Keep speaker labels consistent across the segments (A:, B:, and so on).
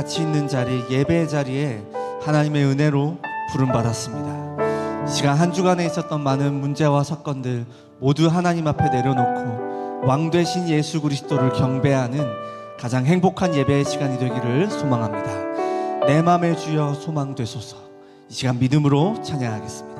A: 같이 있는 자리, 예배의 자리에 하나님의 은혜로 부름받았습니다. 이 시간 한 주간에 있었던 많은 문제와 사건들 모두 하나님 앞에 내려놓고 왕 되신 예수 그리스도를 경배하는 가장 행복한 예배의 시간이 되기를 소망합니다. 내 맘의 주여 소망되소서. 이 시간 믿음으로 찬양하겠습니다.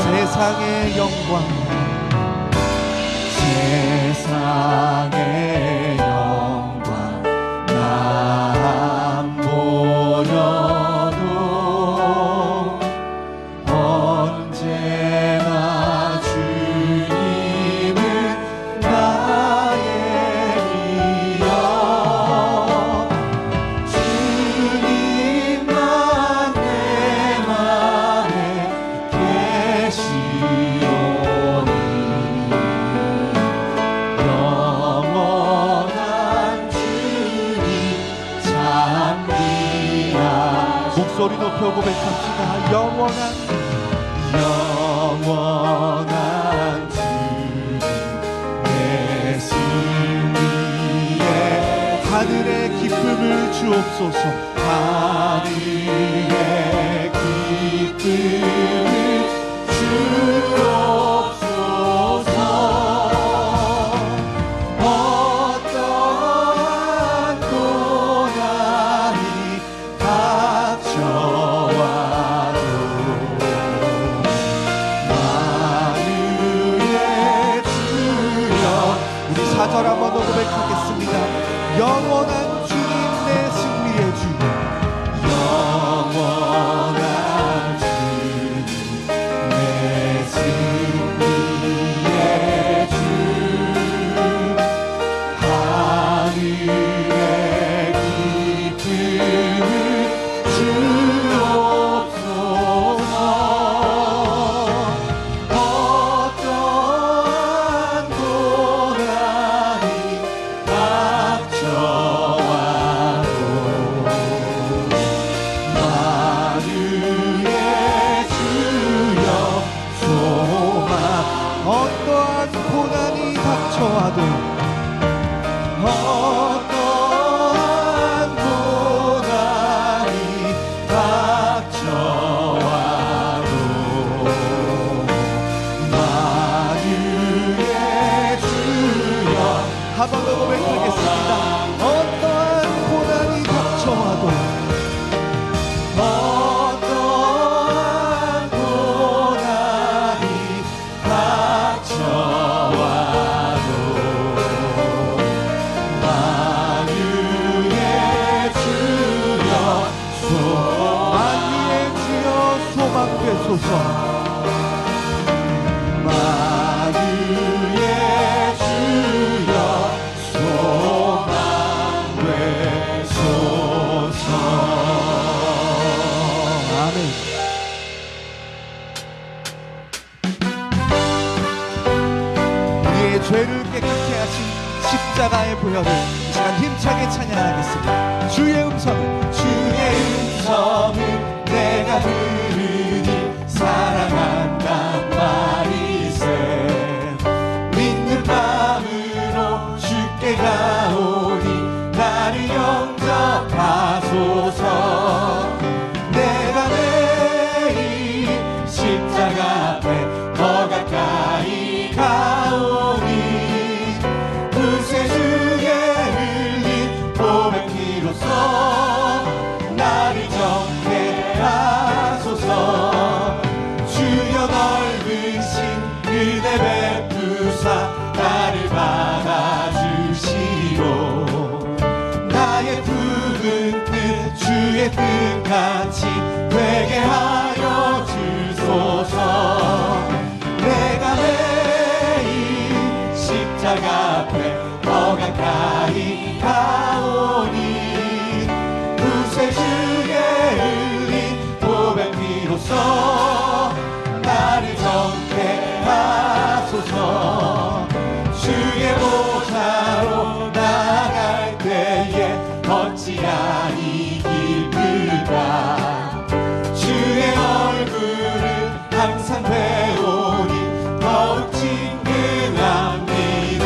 A: 세상의 영광, 세상의 영광 난 보여도 언제나 주님은 나의 기억, 주님만 내 맘에 계시오니 영원한 주님 찬미하. 목소리 높여 고백합시다. 영원한 주님 내 승리에 하늘의 기쁨을 주옵소서. 하늘의 기쁨을 주옵소서. 어떠한 고난이 닥쳐와도 만유의 주여. 우리 4절 한 번 더 고백하겠습니다. 영원한 주님 내 승리의 주, 영원한 주님 내 승리의 주, 하늘의 기쁨을 주옵소서. 어떠한 고난이 닥쳐와도 만유의 주여 소망. 어떠한 고난이 닥쳐와도, 어떠한 고난이 닥쳐와도 만유의 주여. 한 번 더 고백하겠습니다. 어떠한 고난이 닥쳐와도, 어떠한 고난이 닥쳐와도 만유의 주여 만유의 주여 소망되소서. 만유의 주여 소망되소서. 아멘. 죄를 깨끗게 하신 십자가의 보혈을 이 시간 힘차게 찬양하겠습니다. 주의 음성을 내가 들으니 사랑한단 말이세. 믿는 마음으로 주께 가오니 나를 영접하소서. 내가 매일 십자가 앞에 더 가까이 가오니 구세주의 흘린 보배 피로써 나를 정케하소서. 주여 넓으신 은혜 베푸사 나를 받아주시고 나의 푸른 뜻 주의 뜻같이 되게 하여 주소서. 내가 매일 십자가 앞에 더 가까이 가오니 구세주의 흘린 보배 피로써 나를 정케하소서. 주의 보좌로 나갈 때에 어찌하니 기쁘다. 주의 얼굴을 항상 배우니 더욱 친근합니다.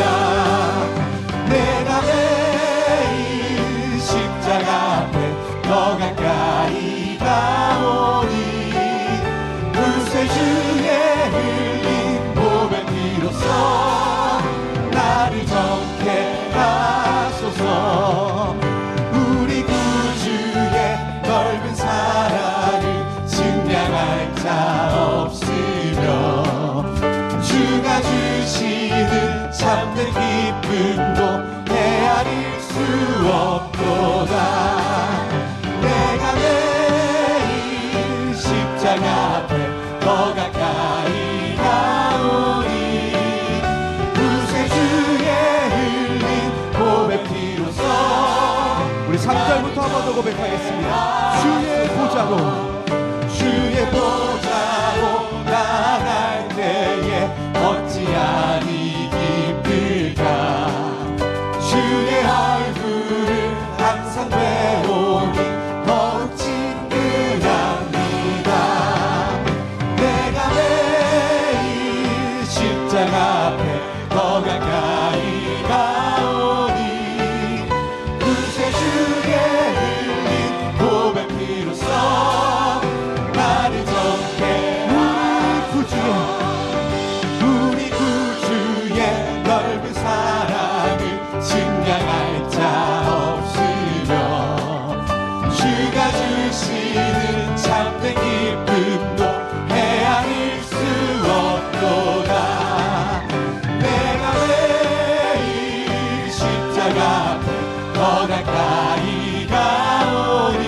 A: 내가 매일 십자가 앞에 더 가까이 가오니 구세주의 흘린 보배 피로써 나를 정케하소서. 우리 구주의 넓은 사랑을 증량할 자 없으며 주가 주시는 참된 기쁨도 헤아릴 수 없도다. 내가 매일 십자가 앞에 더 가까이 가오니 구세주의 흘린 보배 피로써 우리 3절부터 한 번 더 고백하겠습니다. 주의 보좌로 나갈 때에 어찌하니 기쁠까. 주의 얼굴을 항상 배우니 더욱 친근합니다. 내가 매일 십자가 앞에 더 가까이 가오니 구세주의 흘린 보배 피로써 나를 정케. 우리 구주의 넓은 사랑을 증량할 자 없으며 주가 주시는 참된 기쁨도 헤아릴 수 없도다. 내가 매일 십자가 앞에 더 가까이 가오니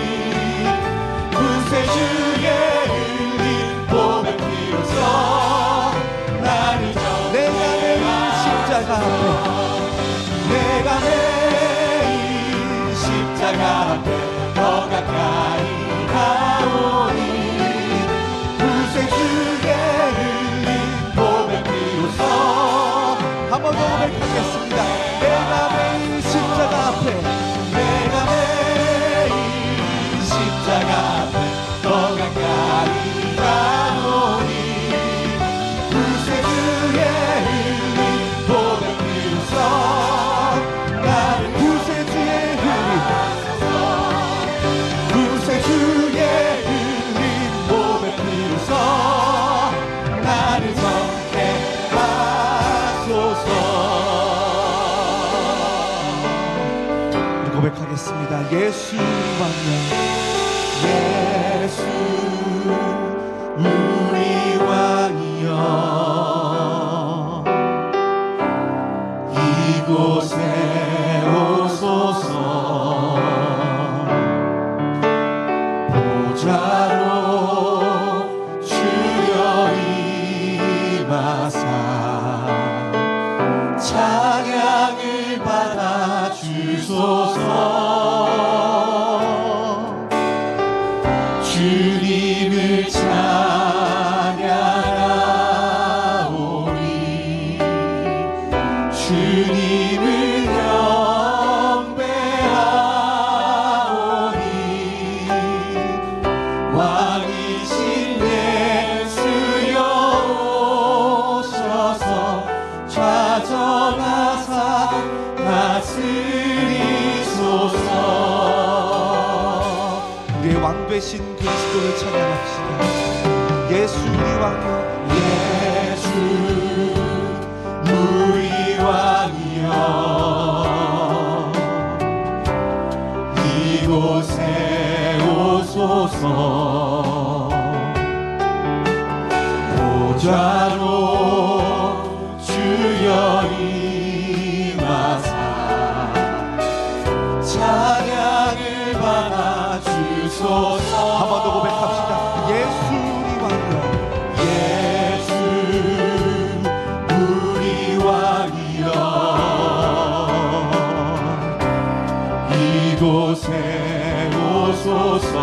A: 구세주의 흘린 보배 피로써 나를 정케하소서. 내가 매일 십자가 앞에 더 가까이 가오니 구세주의 흘린 보배 피로써 한 번 더 고백하겠습니다. 내가 매일 십자가 앞에 십자가 앞에 더 가까이 가오니 구세주의 흘린 보배 피로써 나를 구세주의 흘린 보배 피로써 나를 정케하소서. 고백하겠습니다. 예수 우리 왕이여 이곳에 오소서. 보좌로 주여 임하사 찬양을 받아 주소서. 주님을 찬양하오니 되신 그리스도를 찬양합시다. 예수 우리 왕이여,
B: 예수 우리 왕이여, 이곳에 오소서. 보좌로 주여 임하사 찬양을 받아 주소서.
A: 한 번 더 고백합시다. 예수 우리 왕이여,
B: 예수 우리 왕이여, 이곳에 오소서.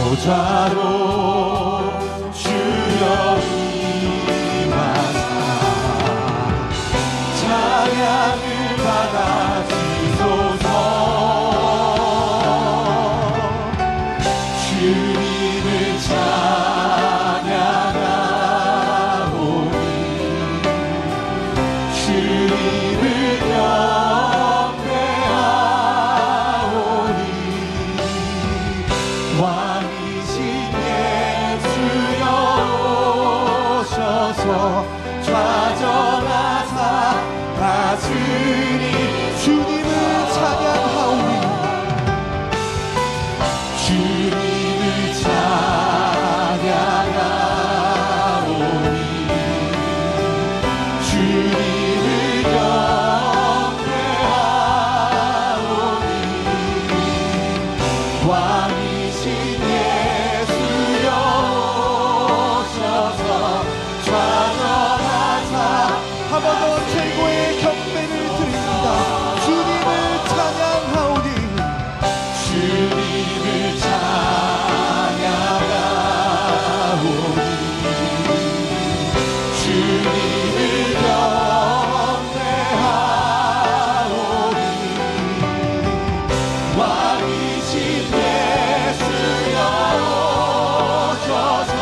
B: 보좌로 주여 임하사 찬양을 받아 주소서. 주님을 찬양하오니 주님을 경배하오니 왕이신 예수여 오셔서 좌정하사 다스리.
A: 주님을 찬양하오니
B: 주님을 찬양하오니 주님을 경배하오니 왕이신 예수여 오셔서 좌정하사.
A: 한 번 더 최고의 경배를 드립니다. 주님을 찬양하오니
B: 주님을 찬양하오니 주님을 경배하오니 왕이신 예수여 오셔서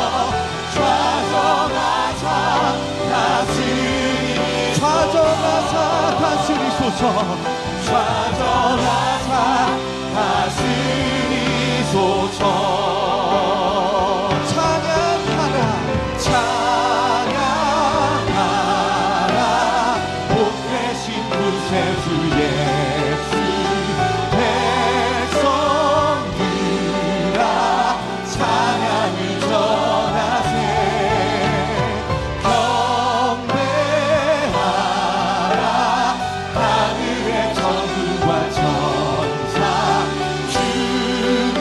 B: 좌정하사 다스리.
A: 좌정하사 다스리소서.
B: 좌정하사 다스리소서.
A: 찬양하라
B: 찬양하라 복 되신 구세주 예수. 백성들아 찬양을 전하세. 경배하라 하늘의 천군과 천사. 주님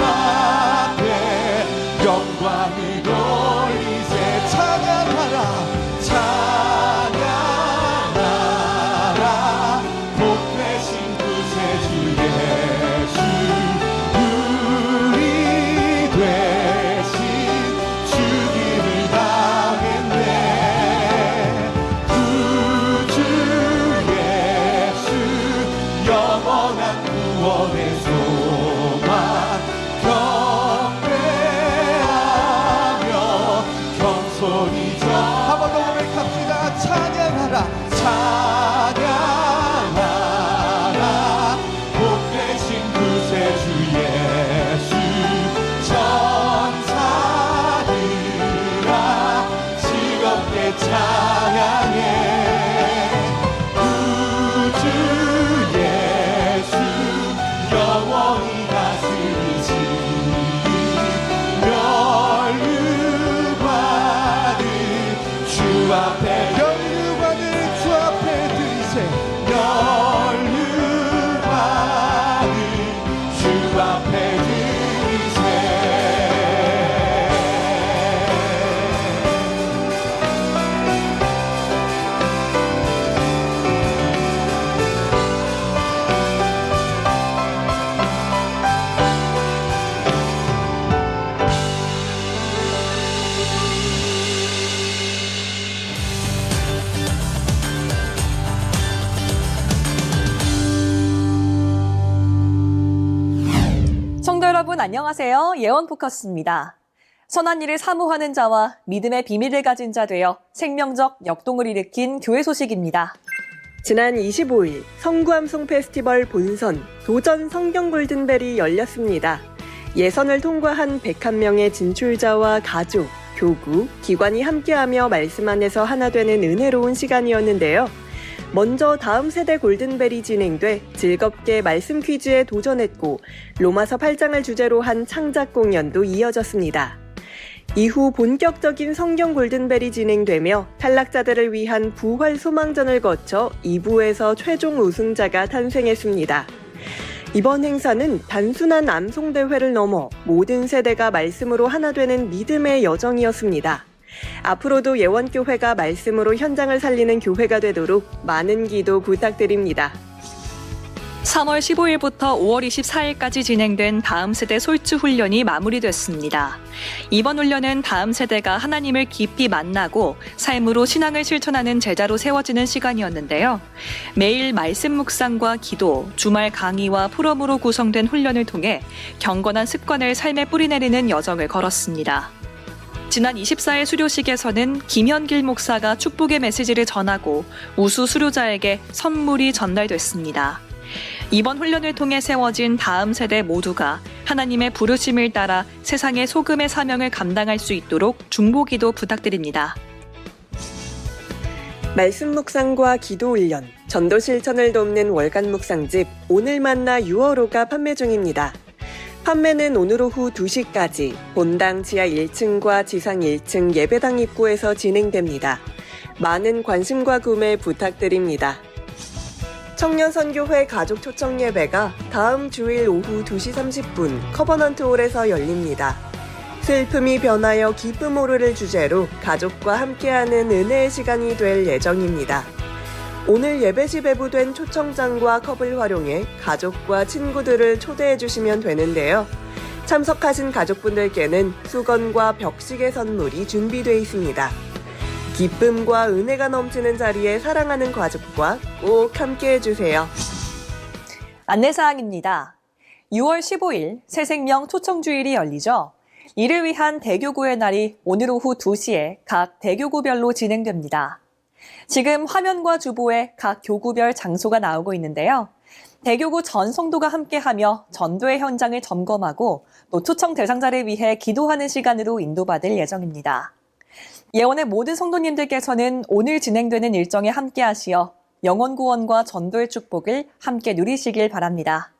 B: 앞에 영광을 돌리세.
A: 찬양하라
B: 찬양하라 복 되신 구세주 예수. 우리 되신 죽임을 당했네. 구주 예수 영원한 구원의 소망. 경배하며 겸손히
A: 한 번 더 고백합시다. 찬양하라
B: 찬양하라 복 되신 구세주 예수. 천사들아 즐겁게 찬양해. 구주 예수 영원히 다스리시니 면류관을 주 앞에.
A: 연류관을 주 앞에 드리세.
B: 면류관을 주 앞에 드리세.
C: 여러분 안녕하세요. 예언 포커스입니다. 선한 일을 사모하는 자와 믿음의 비밀을 가진 자 되어 생명적 역동을 일으킨 교회 소식입니다.
D: 지난 25일 성구암송 페스티벌 본선 도전 성경 골든벨이 열렸습니다. 예선을 통과한 101명의 진출자와 가족, 교구, 기관이 함께하며 말씀 안에서 하나 되는 은혜로운 시간이었는데요. 먼저 다음 세대 골든벨이 진행돼 즐겁게 말씀 퀴즈에 도전했고 로마서 8장을 주제로 한 창작 공연도 이어졌습니다. 이후 본격적인 성경 골든벨이 진행되며 탈락자들을 위한 부활 소망전을 거쳐 2부에서 최종 우승자가 탄생했습니다. 이번 행사는 단순한 암송대회를 넘어 모든 세대가 말씀으로 하나 되는 믿음의 여정이었습니다. 앞으로도 예원교회가 말씀으로 현장을 살리는 교회가 되도록 많은 기도 부탁드립니다.
C: 3월 15일부터 5월 24일까지 진행된 다음 세대 솔주 훈련이 마무리됐습니다. 이번 훈련은 다음 세대가 하나님을 깊이 만나고 삶으로 신앙을 실천하는 제자로 세워지는 시간이었는데요. 매일 말씀 묵상과 기도, 주말 강의와 포럼으로 구성된 훈련을 통해 경건한 습관을 삶에 뿌리내리는 여정을 걸었습니다. 지난 24일 수료식에서는 김현길 목사가 축복의 메시지를 전하고 우수 수료자에게 선물이 전달됐습니다. 이번 훈련을 통해 세워진 다음 세대 모두가 하나님의 부르심을 따라 세상의 소금의 사명을 감당할 수 있도록 중보기도 부탁드립니다.
D: 말씀 묵상과 기도 훈련, 전도 실천을 돕는 월간 묵상집 오늘 만나 6월호가 판매 중입니다. 판매는 오늘 오후 2시까지 본당 지하 1층과 지상 1층 예배당 입구에서 진행됩니다. 많은 관심과 구매 부탁드립니다. 청년선교회 가족 초청 예배가 다음 주일 오후 2시 30분 커버넌트홀에서 열립니다. 슬픔이 변하여 기쁨 오르를 주제로 가족과 함께하는 은혜의 시간이 될 예정입니다. 오늘 예배 시 배부된 초청장과 컵을 활용해 가족과 친구들을 초대해 주시면 되는데요. 참석하신 가족분들께는 수건과 벽시계 선물이 준비되어 있습니다. 기쁨과 은혜가 넘치는 자리에 사랑하는 가족과 꼭 함께해 주세요.
C: 안내사항입니다. 6월 15일 새생명 초청주일이 열리죠. 이를 위한 대교구의 날이 오늘 오후 2시에 각 대교구별로 진행됩니다. 지금 화면과 주보에 각 교구별 장소가 나오고 있는데요. 대교구 전 성도가 함께하며 전도의 현장을 점검하고 또 초청 대상자를 위해 기도하는 시간으로 인도받을 예정입니다. 예원의 모든 성도님들께서는 오늘 진행되는 일정에 함께하시어 영혼 구원과 전도의 축복을 함께 누리시길 바랍니다.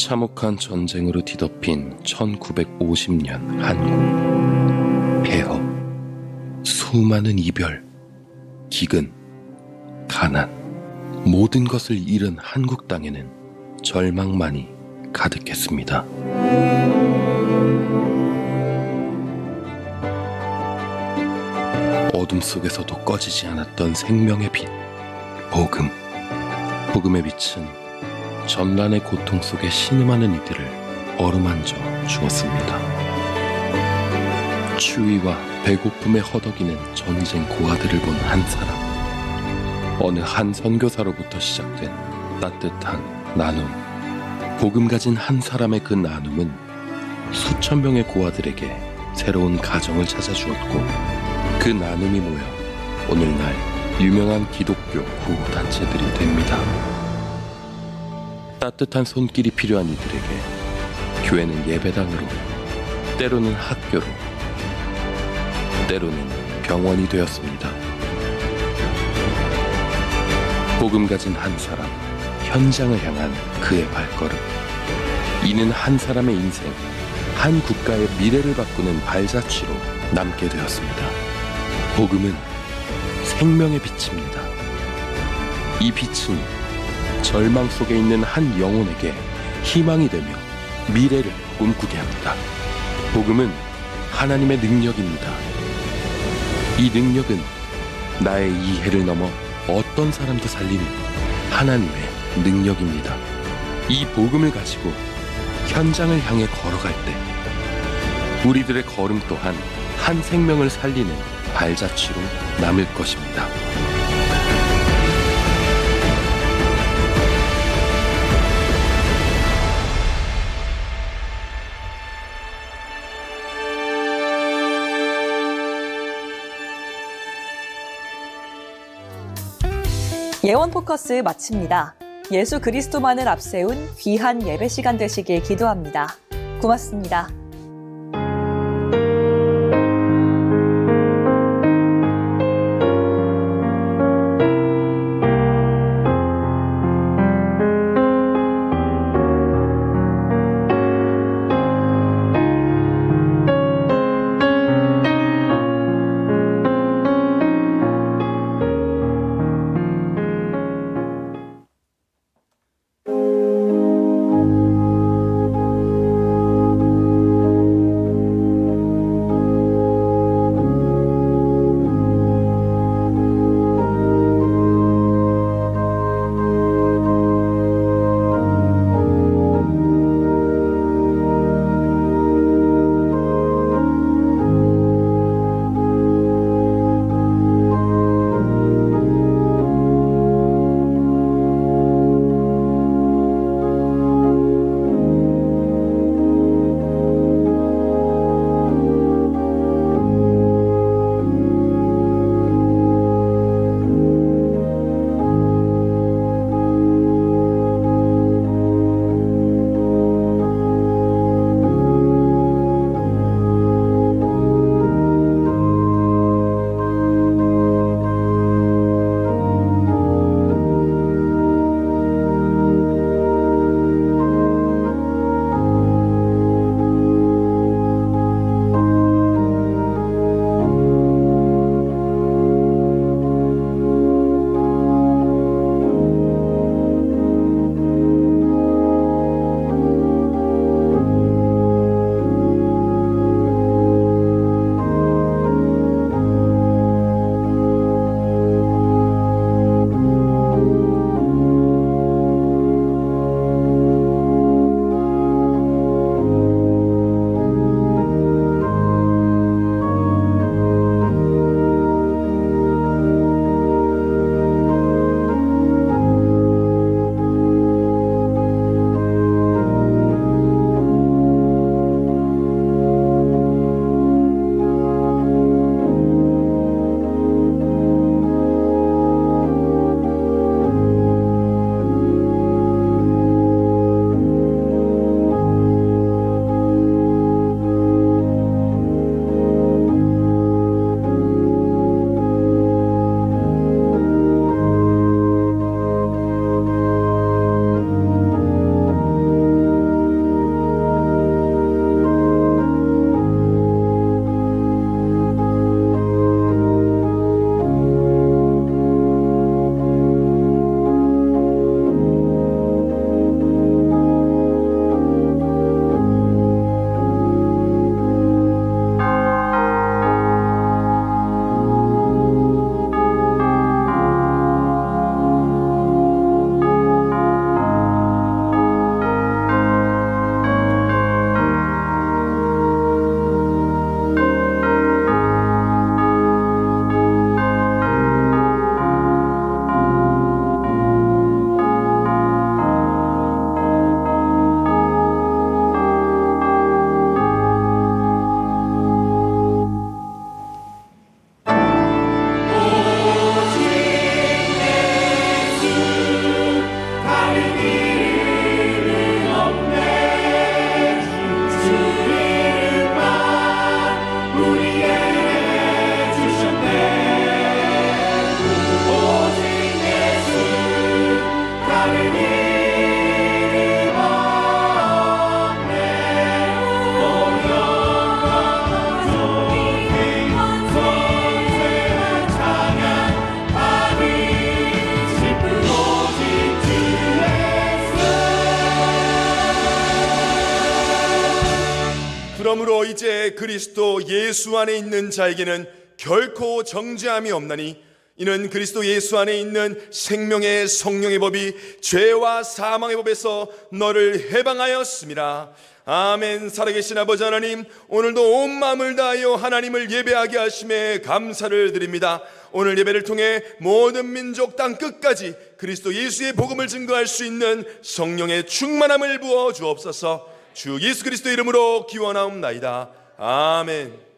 E: 참혹한 전쟁으로 뒤덮인 1950년 한국. 폐허, 수많은 이별, 기근, 가난, 모든 것을 잃은 한국 땅에는 절망만이 가득했습니다. 어둠 속에서도 꺼지지 않았던 생명의 빛, 복음. 복음의 빛은 전란의 고통 속에 신음하는 이들을 어루만져 주었습니다. 추위와 배고픔에 허덕이는 전쟁 고아들을 본 한 사람. 어느 한 선교사로부터 시작된 따뜻한 나눔. 복음 가진 한 사람의 그 나눔은 수천 명의 고아들에게 새로운 가정을 찾아주었고, 그 나눔이 모여 오늘날 유명한 기독교 구호단체들이 됩니다. 따뜻한 손길이 필요한 이들에게 교회는 예배당으로, 때로는 학교로, 때로는 병원이 되었습니다. 복음 가진 한 사람, 현장을 향한 그의 발걸음. 이는 한 사람의 인생, 한 국가의 미래를 바꾸는 발자취로 남게 되었습니다. 복음은 생명의 빛입니다. 이 빛은 절망 속에 있는 한 영혼에게 희망이 되며 미래를 꿈꾸게 합니다. 복음은 하나님의 능력입니다. 이 능력은 나의 이해를 넘어 어떤 사람도 살리는 하나님의 능력입니다. 이 복음을 가지고 현장을 향해 걸어갈 때 우리들의 걸음 또한 한 생명을 살리는 발자취로 남을 것입니다.
C: 예원 포커스 마칩니다. 예수 그리스도만을 앞세운 귀한 예배 시간 되시길 기도합니다. 고맙습니다.
B: 그러므로 이제 그리스도 예수 안에 있는 자에게는 결코 정죄함이 없나니 이는 그리스도 예수 안에 있는 생명의 성령의 법이 죄와 사망의 법에서 너를 해방하였습니다. 아멘. 살아계신 아버지 하나님, 오늘도 온 마음을 다하여 하나님을 예배하게 하심에 감사를 드립니다. 오늘 예배를 통해 모든 민족 땅 끝까지 그리스도 예수의 복음을 증거할 수 있는 성령의 충만함을 부어 주옵소서. 주 예수 그리스도 이름으로 기원하옵나이다. 아멘.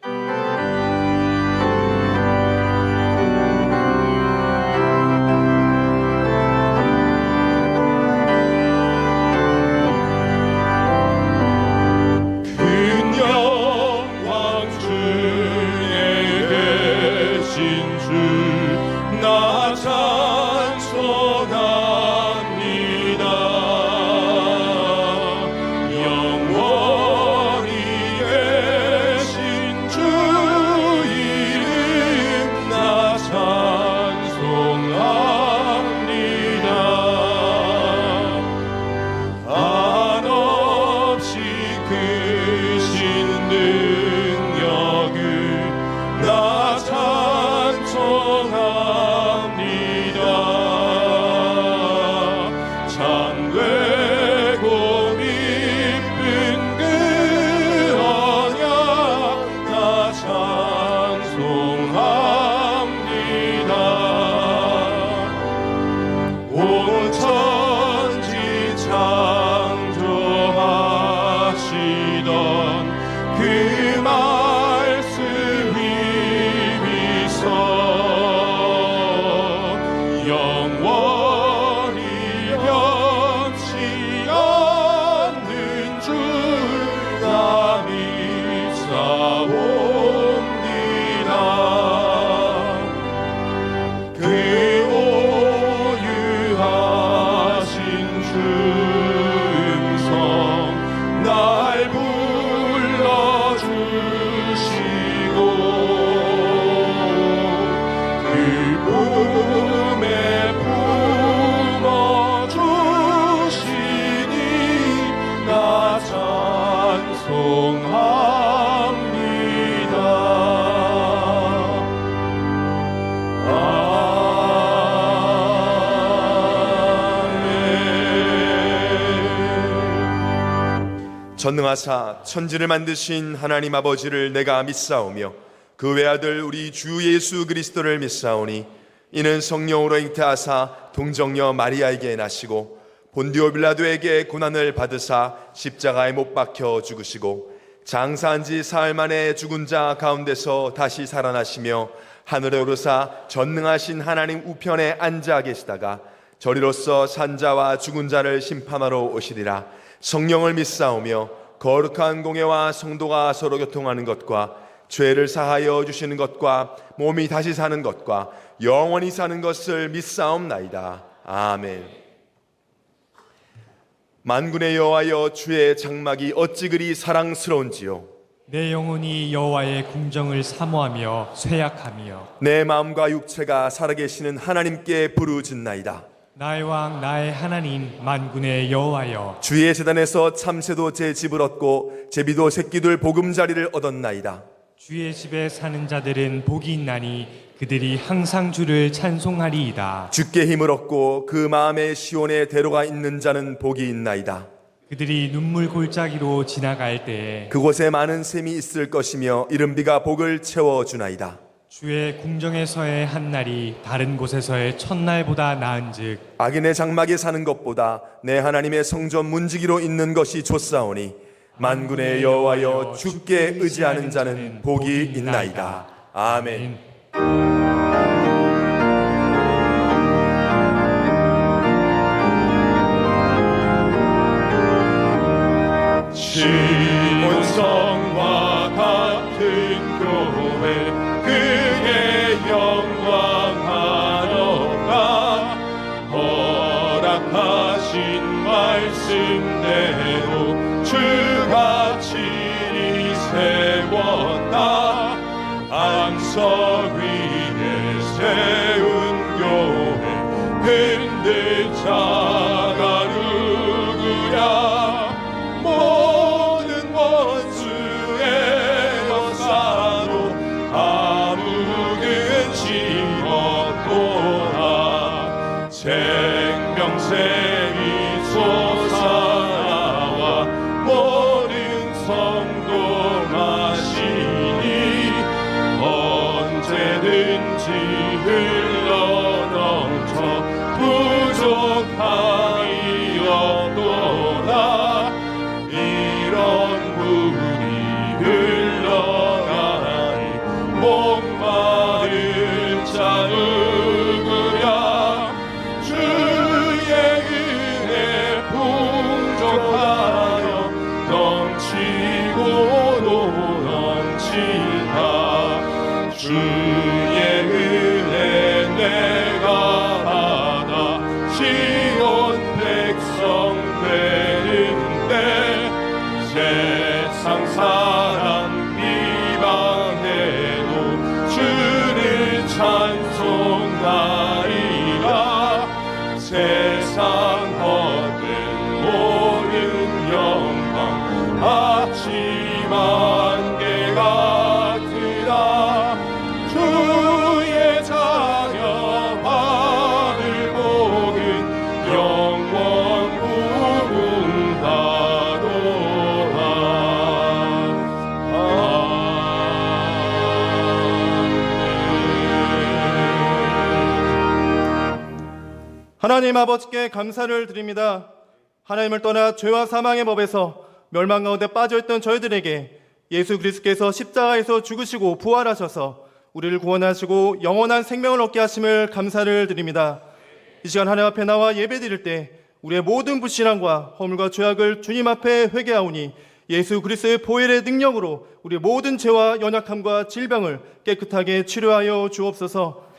B: 전능하사 천지를 만드신 하나님 아버지를 내가 믿사오며 그 외아들 우리 주 예수 그리스도를 믿사오니 이는 성령으로 잉태하사 동정녀 마리아에게 나시고 본디오 빌라도에게 고난을 받으사 십자가에 못 박혀 죽으시고 장사한 지 사흘 만에 죽은 자 가운데서 다시 살아나시며 하늘에 오르사 전능하신 하나님 우편에 앉아 계시다가 저리로서 산자와 죽은 자를 심판하러 오시리라. 성령을 믿사오며 거룩한 공예와 성도가 서로 교통하는 것과 죄를 사하여 주시는 것과 몸이 다시 사는 것과 영원히 사는 것을 믿사옵나이다. 아멘. 만군의 여호와여, 주의 장막이 어찌 그리 사랑스러운지요.
F: 내 영혼이 여호와의 궁정을 사모하며 쇠약하며
B: 내 마음과 육체가 살아계시는 하나님께 부르짖나이다.
F: 나의 왕 나의 하나님 만군의 여호와여,
B: 주의 제단에서 참새도 제 집을 얻고 제비도 새끼들 보금자리를 얻었나이다.
F: 주의 집에 사는 자들은 복이 있나니 그들이 항상 주를 찬송하리이다.
B: 주께 힘을 얻고 그 마음의 시온에 대로가 있는 자는 복이 있나이다.
F: 그들이 눈물 골짜기로 지나갈 때에
B: 그곳에 많은 샘이 있을 것이며 이른 비가 복을 채워주나이다.
F: 주의 궁정에서의 한날이 다른 곳에서의 첫날보다 나은즉
B: 악인의 장막에 사는 것보다 내 하나님의 성전 문지기로 있는 것이 좋사오니 만군의 여호와여, 주께 의지하는 자는 복이 있나이다. 아멘.
G: 시온성과 같은 교회, 그의 영광하여가 허락하신 말씀대로 주가 친히 세웠다. 안석 위에 세운 교회, 흔들 자가 누구야? 모든 원수의
H: 하나님 아버지께 감사를 드립니다. 하나님을 떠나 죄와 사망의 법에서 멸망 가운데 빠져있던 저희들에게 예수 그리스도께서 십자가에서 죽으시고 부활하셔서 우리를 구원하시고 영원한 생명을 얻게 하심을 감사를 드립니다. 이 시간 하나님 앞에 나와 예배드릴 때 우리의 모든 불신앙과 허물과 죄악을 주님 앞에 회개하오니 예수 그리스도의 보혈의 능력으로 우리의 모든 죄와 연약함과 질병을 깨끗하게 치료하여 주옵소서.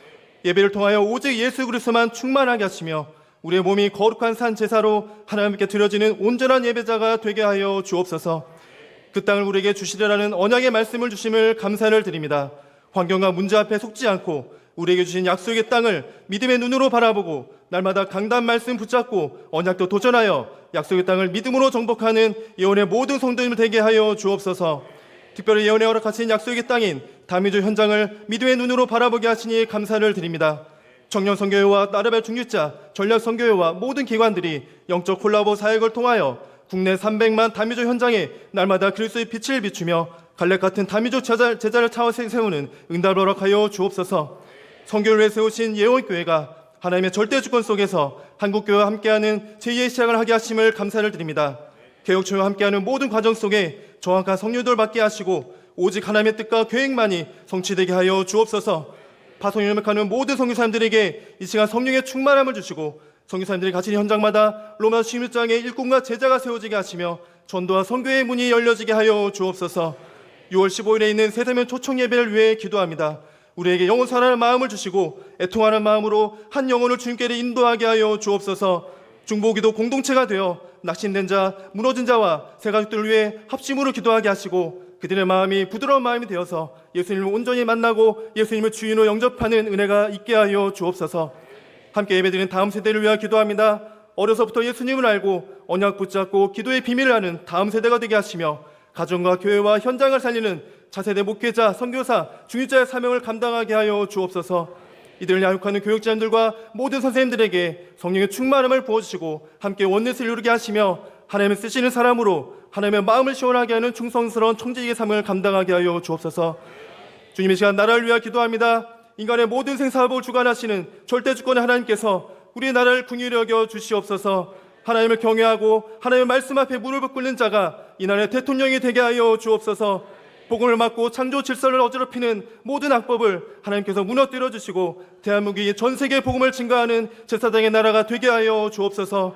H: 예배를 통하여 오직 예수 그리스도만 충만하게 하시며 우리의 몸이 거룩한 산 제사로 하나님께 드려지는 온전한 예배자가 되게 하여 주옵소서. 그 땅을 우리에게 주시리라는 언약의 말씀을 주심을 감사를 드립니다. 환경과 문제 앞에 속지 않고 우리에게 주신 약속의 땅을 믿음의 눈으로 바라보고 날마다 강단 말씀 붙잡고 언약도 도전하여 약속의 땅을 믿음으로 정복하는 예언의 모든 성도님을 되게 하여 주옵소서. 특별히 예언에 허락하신 약속의 땅인 다미주 현장을 믿음의 눈으로 바라보게 하시니 감사를 드립니다. 청년 선교회와 나라별 중직자, 전략 선교회와 모든 기관들이 영적 콜라보 사역을 통하여 국내 300만 다미주 현장에 날마다 그리스도의 빛을 비추며 갈렙 같은 다미주 제자를 차워 세우는 응답을 허락하여 주옵소서. 선교를 위해 세우신 예원교회가 하나님의 절대 주권 속에서 한국교회와 함께하는 제2의 시작을 하게 하심을 감사를 드립니다. 개혁초회와 함께하는 모든 과정 속에 정확한 성료들 받게 하시고 오직 하나님의 뜻과 계획만이 성취되게 하여 주옵소서. 파송을 협력하는 모든 선교사님들에게 이 시간 성령의 충만함을 주시고 선교사님들이 가진 현장마다 로마서 16장의 일꾼과 제자가 세워지게 하시며 전도와 선교의 문이 열려지게 하여 주옵소서. 6월 15일에 있는 세대면 초청 예배를 위해 기도합니다. 우리에게 영혼 살아나는 마음을 주시고 애통하는 마음으로 한 영혼을 주님께로 인도하게 하여 주옵소서. 중보기도 공동체가 되어 낙심된 자, 무너진 자와 새 가족들을 위해 합심으로 기도하게 하시고 그들의 마음이 부드러운 마음이 되어서 예수님을 온전히 만나고 예수님을 주인으로 영접하는 은혜가 있게 하여 주옵소서. 함께 예배드리는 다음 세대를 위하여 기도합니다. 어려서부터 예수님을 알고 언약 붙잡고 기도의 비밀을 아는 다음 세대가 되게 하시며 가정과 교회와 현장을 살리는 차세대 목회자, 선교사, 중직자의 사명을 감당하게 하여 주옵소서. 이들을 양육하는 교육자님들과 모든 선생님들에게 성령의 충만함을 부어주시고 함께 원넷을 이루게 하시며 하나님을 쓰시는 사람으로 하나님의 마음을 시원하게 하는 충성스러운 청지기의 사명을 감당하게 하여 주옵소서. 주님의 시간 나라를 위하여 기도합니다. 인간의 모든 생사업을 주관하시는 절대주권의 하나님께서 우리의 나라를 긍휼히 여겨 주시옵소서. 하나님을 경외하고 하나님의 말씀 앞에 무릎을 꿇는 자가 이 나라의 대통령이 되게 하여 주옵소서. 복음을 막고 창조 질서를 어지럽히는 모든 악법을 하나님께서 무너뜨려 주시고 대한민국이 전 세계에 복음을 증거하는 제사장의 나라가 되게 하여 주옵소서.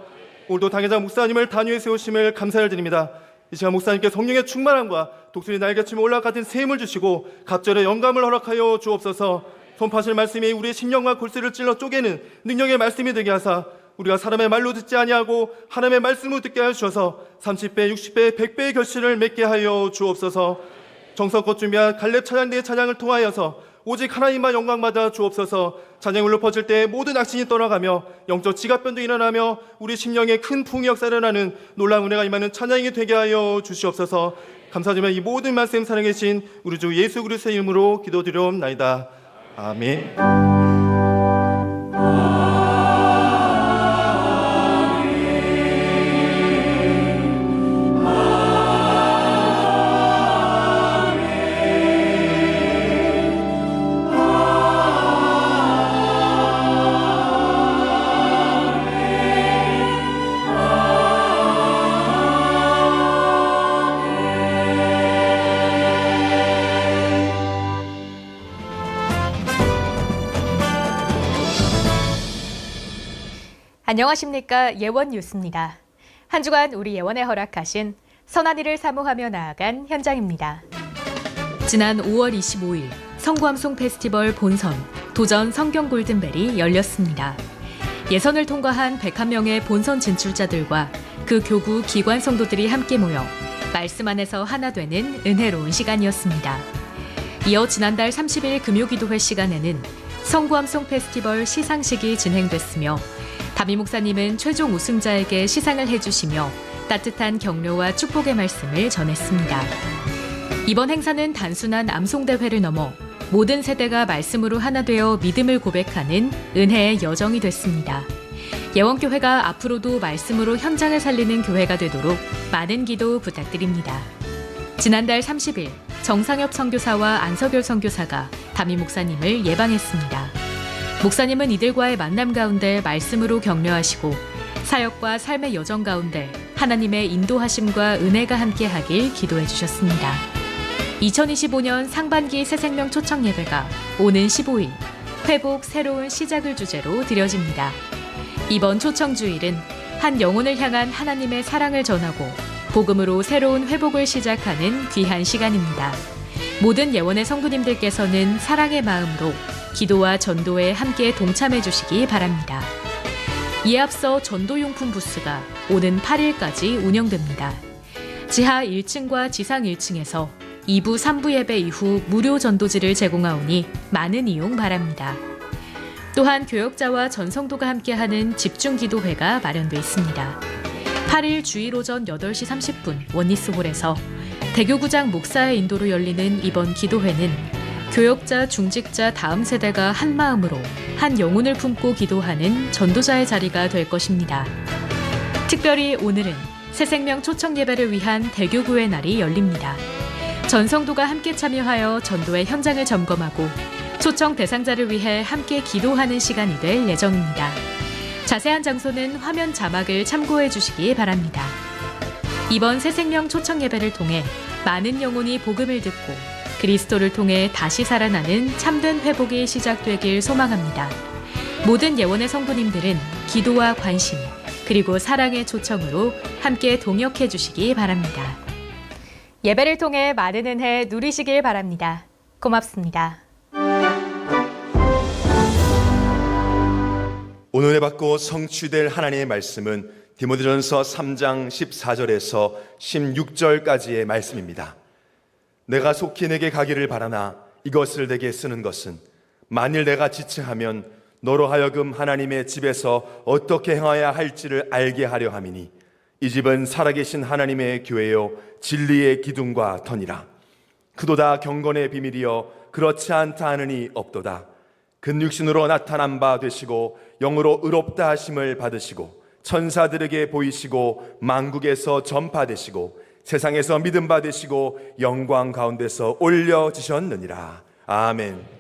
H: 오늘도 당회장 목사님을 단위에 세우심을 감사를 드립니다. 이 시간 목사님께 성령의 충만함과 독수리 날개치며 올라가진 샘을 주시고 갑절의 영감을 허락하여 주옵소서. 선포하실 말씀이 우리의 심령과 골수를 찔러 쪼개는 능력의 말씀이 되게 하사 우리가 사람의 말로 듣지 아니하고 하나님의 말씀으로 듣게 하여 주셔서 30배, 60배, 100배의 결실을 맺게 하여 주옵소서. 정성껏 준비한 갈렙 찬양대의 찬양을 통하여서 오직 하나님만 영광받아 주옵소서. 찬양이 울려 퍼질 때 모든 악신이 떠나가며 영적 지각변도 일어나며 우리 심령에 큰 부흥의 역사를 일어나는 놀라운 은혜가 임하는 찬양이 되게 하여 주시옵소서. 감사드리며 이 모든 말씀 살아계신 우리 주 예수 그리스도의 이름으로 기도드리옵나이다. 아멘.
I: 안녕하십니까. 예원 뉴스입니다. 한 주간 우리 예원에 허락하신 선한 일을 사모하며 나아간 현장입니다. 지난 5월 25일 성구암송 페스티벌 본선 도전 성경 골든벨이 열렸습니다. 예선을 통과한 101명의 본선 진출자들과 그 교구 기관 성도들이 함께 모여 말씀 안에서 하나 되는 은혜로운 시간이었습니다. 이어 지난달 30일 금요기도회 시간에는 성구암송 페스티벌 시상식이 진행됐으며 담임 목사님은 최종 우승자에게 시상을 해주시며 따뜻한 격려와 축복의 말씀을 전했습니다. 이번 행사는 단순한 암송대회를 넘어 모든 세대가 말씀으로 하나 되어 믿음을 고백하는 은혜의 여정이 됐습니다. 예원교회가 앞으로도 말씀으로 현장을 살리는 교회가 되도록 많은 기도 부탁드립니다. 지난달 30일 정상엽 선교사와 안석열 선교사가 담임 목사님을 예방했습니다. 목사님은 이들과의 만남 가운데 말씀으로 격려하시고 사역과 삶의 여정 가운데 하나님의 인도하심과 은혜가 함께하길 기도해 주셨습니다. 2025년 상반기 새생명 초청 예배가 오는 15일 회복 새로운 시작을 주제로 드려집니다. 이번 초청 주일은 한 영혼을 향한 하나님의 사랑을 전하고 복음으로 새로운 회복을 시작하는 귀한 시간입니다. 모든 예원의 성도님들께서는 사랑의 마음으로 기도와 전도에 함께 동참해 주시기 바랍니다. 이에 앞서 전도용품 부스가 오는 8일까지 운영됩니다. 지하 1층과 지상 1층에서 2부, 3부 예배 이후 무료 전도지를 제공하오니 많은 이용 바랍니다. 또한 교역자와 전성도가 함께하는 집중기도회가 마련돼 있습니다. 8일 주일 오전 8시 30분 원리스홀에서 대교구장 목사의 인도로 열리는 이번 기도회는 교역자, 중직자 다음 세대가 한 마음으로 한 영혼을 품고 기도하는 전도자의 자리가 될 것입니다. 특별히 오늘은 새생명 초청 예배를 위한 대교구의 날이 열립니다. 전성도가 함께 참여하여 전도의 현장을 점검하고 초청 대상자를 위해 함께 기도하는 시간이 될 예정입니다. 자세한 장소는 화면 자막을 참고해 주시기 바랍니다. 이번 새생명 초청 예배를 통해 많은 영혼이 복음을 듣고 그리스도를 통해 다시 살아나는 참된 회복이 시작되길 소망합니다. 모든 예원의 성도님들은 기도와 관심 그리고 사랑의 초청으로 함께 동역해 주시기 바랍니다. 예배를 통해 많은 은혜 누리시길 바랍니다. 고맙습니다.
B: 오늘에 받고 성취될 하나님의 말씀은 디모데전서 3장 14절에서 16절까지의 말씀입니다. 내가 속히 내게 가기를 바라나 이것을 내게 쓰는 것은 만일 내가 지체하면 너로 하여금 하나님의 집에서 어떻게 행해야 할지를 알게 하려 함이니 이 집은 살아계신 하나님의 교회요 진리의 기둥과 터니라. 그도다 경건의 비밀이여 그렇지 않다 하느니 없도다. 근육신으로 나타난 바 되시고 영으로 의롭다 하심을 받으시고 천사들에게 보이시고 만국에서 전파되시고 세상에서 믿음 받으시고 영광 가운데서 올려지셨느니라. 아멘.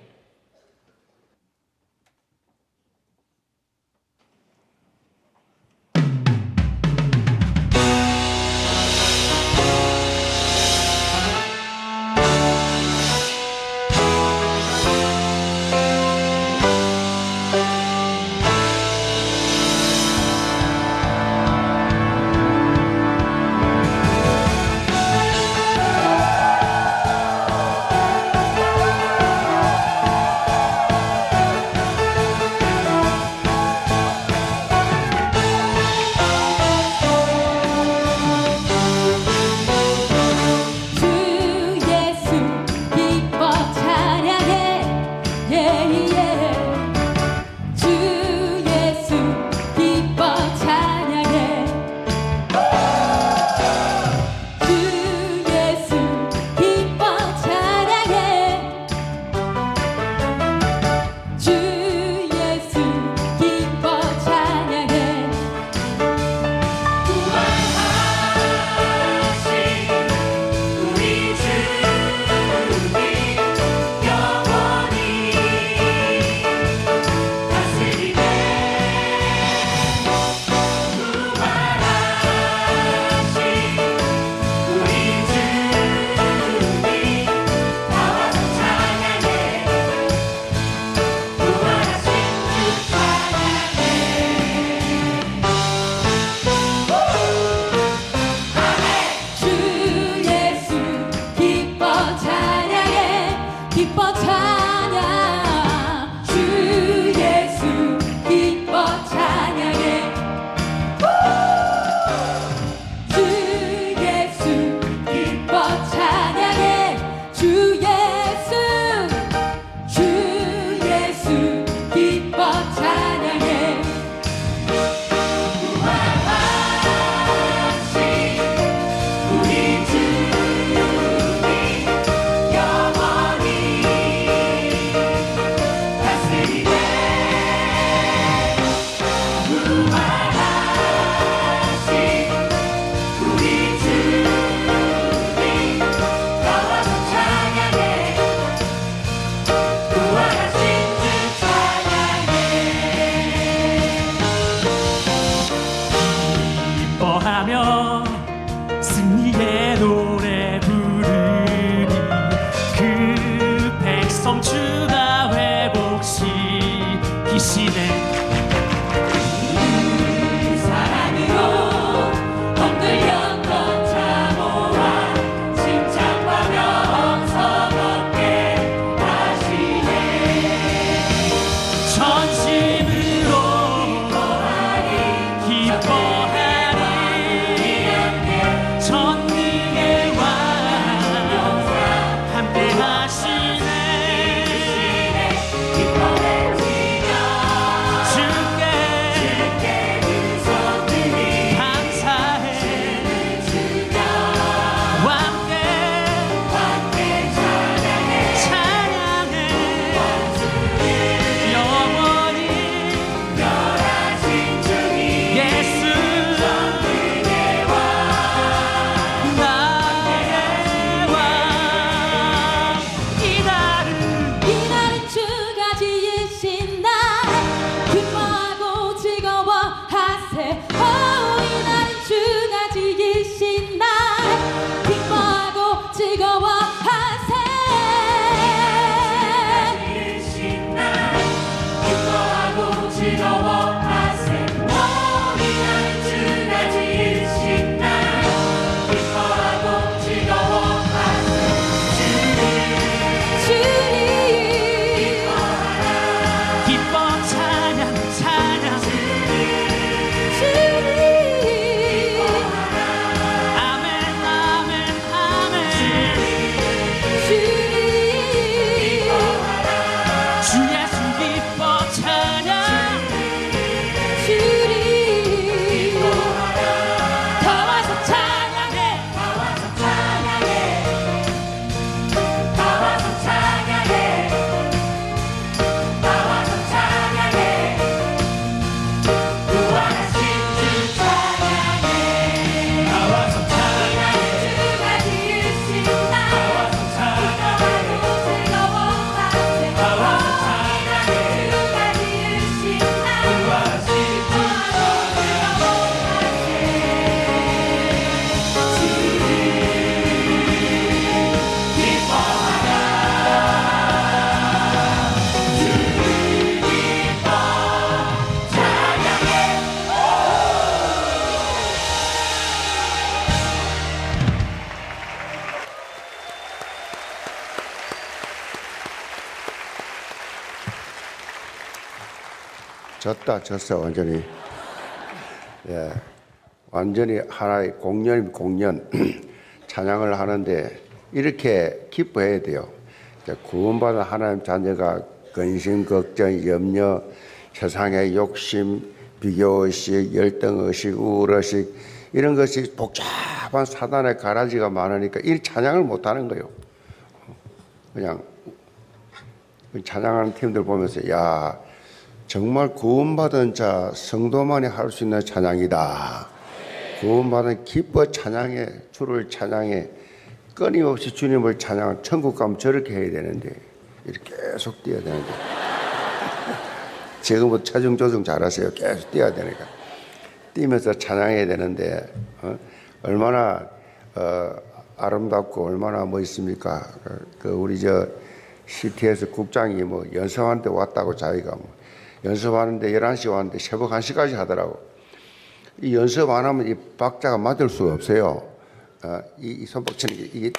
J: 졌어 완전히. 예, 완전히 하나의 공연 찬양을 하는데 이렇게 기뻐해야 돼요. 구원받은 하나님 자녀가 근심, 걱정, 염려, 세상의 욕심, 비교의식, 열등의식, 우울의식 이런 것이 복잡한 사단의 가라지가 많으니까 이 찬양을 못하는 거예요. 그냥 찬양하는 팀들 보면서 야 정말 구원받은 자 성도만이 할 수 있는 찬양이다. 구원받은 기뻐 찬양해, 주를 찬양해, 끊임없이 주님을 찬양한 천국 가면 저렇게 해야 되는데 이렇게 계속 뛰어야 되는데 지금부터 체중 조정 잘하세요. 계속 뛰어야 되니까 뛰면서 찬양해야 되는데 얼마나 아름답고 얼마나 멋있습니까? 그 우리 저 CTS 국장이 뭐 연습하는데 왔다고 자기가 뭐 연습하는데 11시 왔는데 새벽 1시까지 하더라고. 이 연습 안 하면 이 박자가 맞을 수가 없어요. 이 손목 치는 게 이게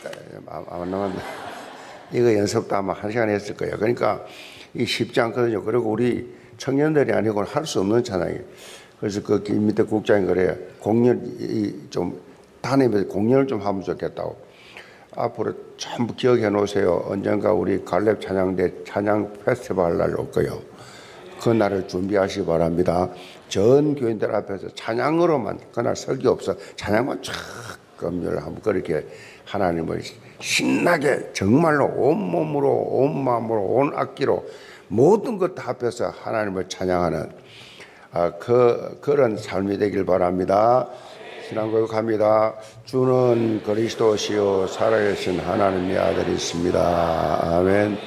J: 안 나왔네. 이거 연습도 아마 1시간 했을 거예요. 그러니까 이 쉽지 않거든요. 그리고 우리 청년들이 아니고는 할 수 없는 찬양이에요. 그래서 그 김민태 국장이 그래요. 공연 좀 다니면서 공연을 좀 하면 좋겠다고. 앞으로 전부 기억해 놓으세요. 언젠가 우리 갈렙 찬양대 찬양 페스티벌 날 올 거예요. 그 날을 준비하시기 바랍니다. 전 교인들 앞에서 찬양으로만 그날 설교 없어 찬양만 쫙 검열하면 그렇게 하나님을 신나게 정말로 온 몸으로 온 마음으로 온 악기로 모든 것 다 합해서 하나님을 찬양하는 그런 삶이 되길 바랍니다. 신앙 고백합니다. 주는 그리스도시요 살아계신 하나님의 아들이십니다. 아멘.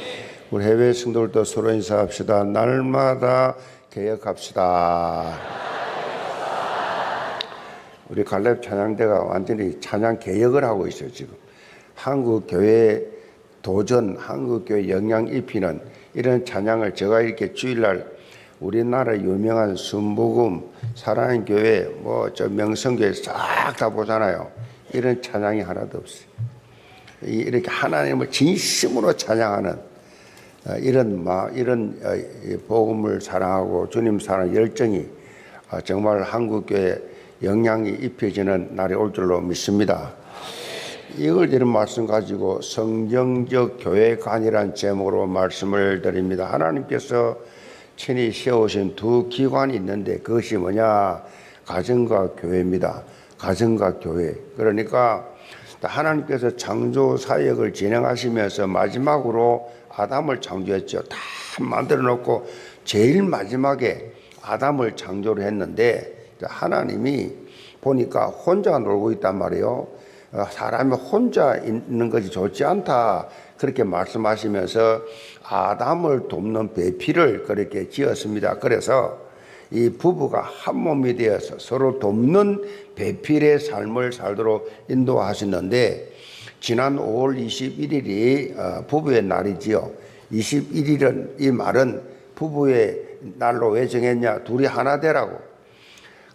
J: 우리 해외 성도들도 서로 인사합시다. 날마다 개혁합시다. 우리 갈렙 찬양대가 완전히 찬양 개혁을 하고 있어요. 지금 한국 교회 도전, 한국 교회 영향 입히는 이런 찬양을 제가 이렇게 주일날 우리나라 유명한 순복음, 사랑의 교회, 뭐 저 명성교회 싹 다 보잖아요. 이런 찬양이 하나도 없어요. 이렇게 하나님을 진심으로 찬양하는 이런 복음을 사랑하고 주님 사랑 열정이 정말 한국교회에 영향이 입혀지는 날이 올 줄로 믿습니다. 이걸 이런 말씀 가지고 성경적 교회관이라는 제목으로 말씀을 드립니다. 하나님께서 친히 세우신 두 기관이 있는데 그것이 뭐냐? 가정과 교회입니다. 가정과 교회. 그러니까 하나님께서 창조 사역을 진행하시면서 마지막으로 아담을 창조했죠. 다 만들어 놓고 제일 마지막에 아담을 창조를 했는데 하나님이 보니까 혼자 놀고 있단 말이에요. 사람이 혼자 있는 것이 좋지 않다. 그렇게 말씀하시면서 아담을 돕는 배필을 그렇게 지었습니다. 그래서 이 부부가 한 몸이 되어서 서로 돕는 배필의 삶을 살도록 인도하시는데 지난 5월 21일이 부부의 날이지요. 21일은 이 말은 부부의 날로 왜 정했냐? 둘이 하나 되라고.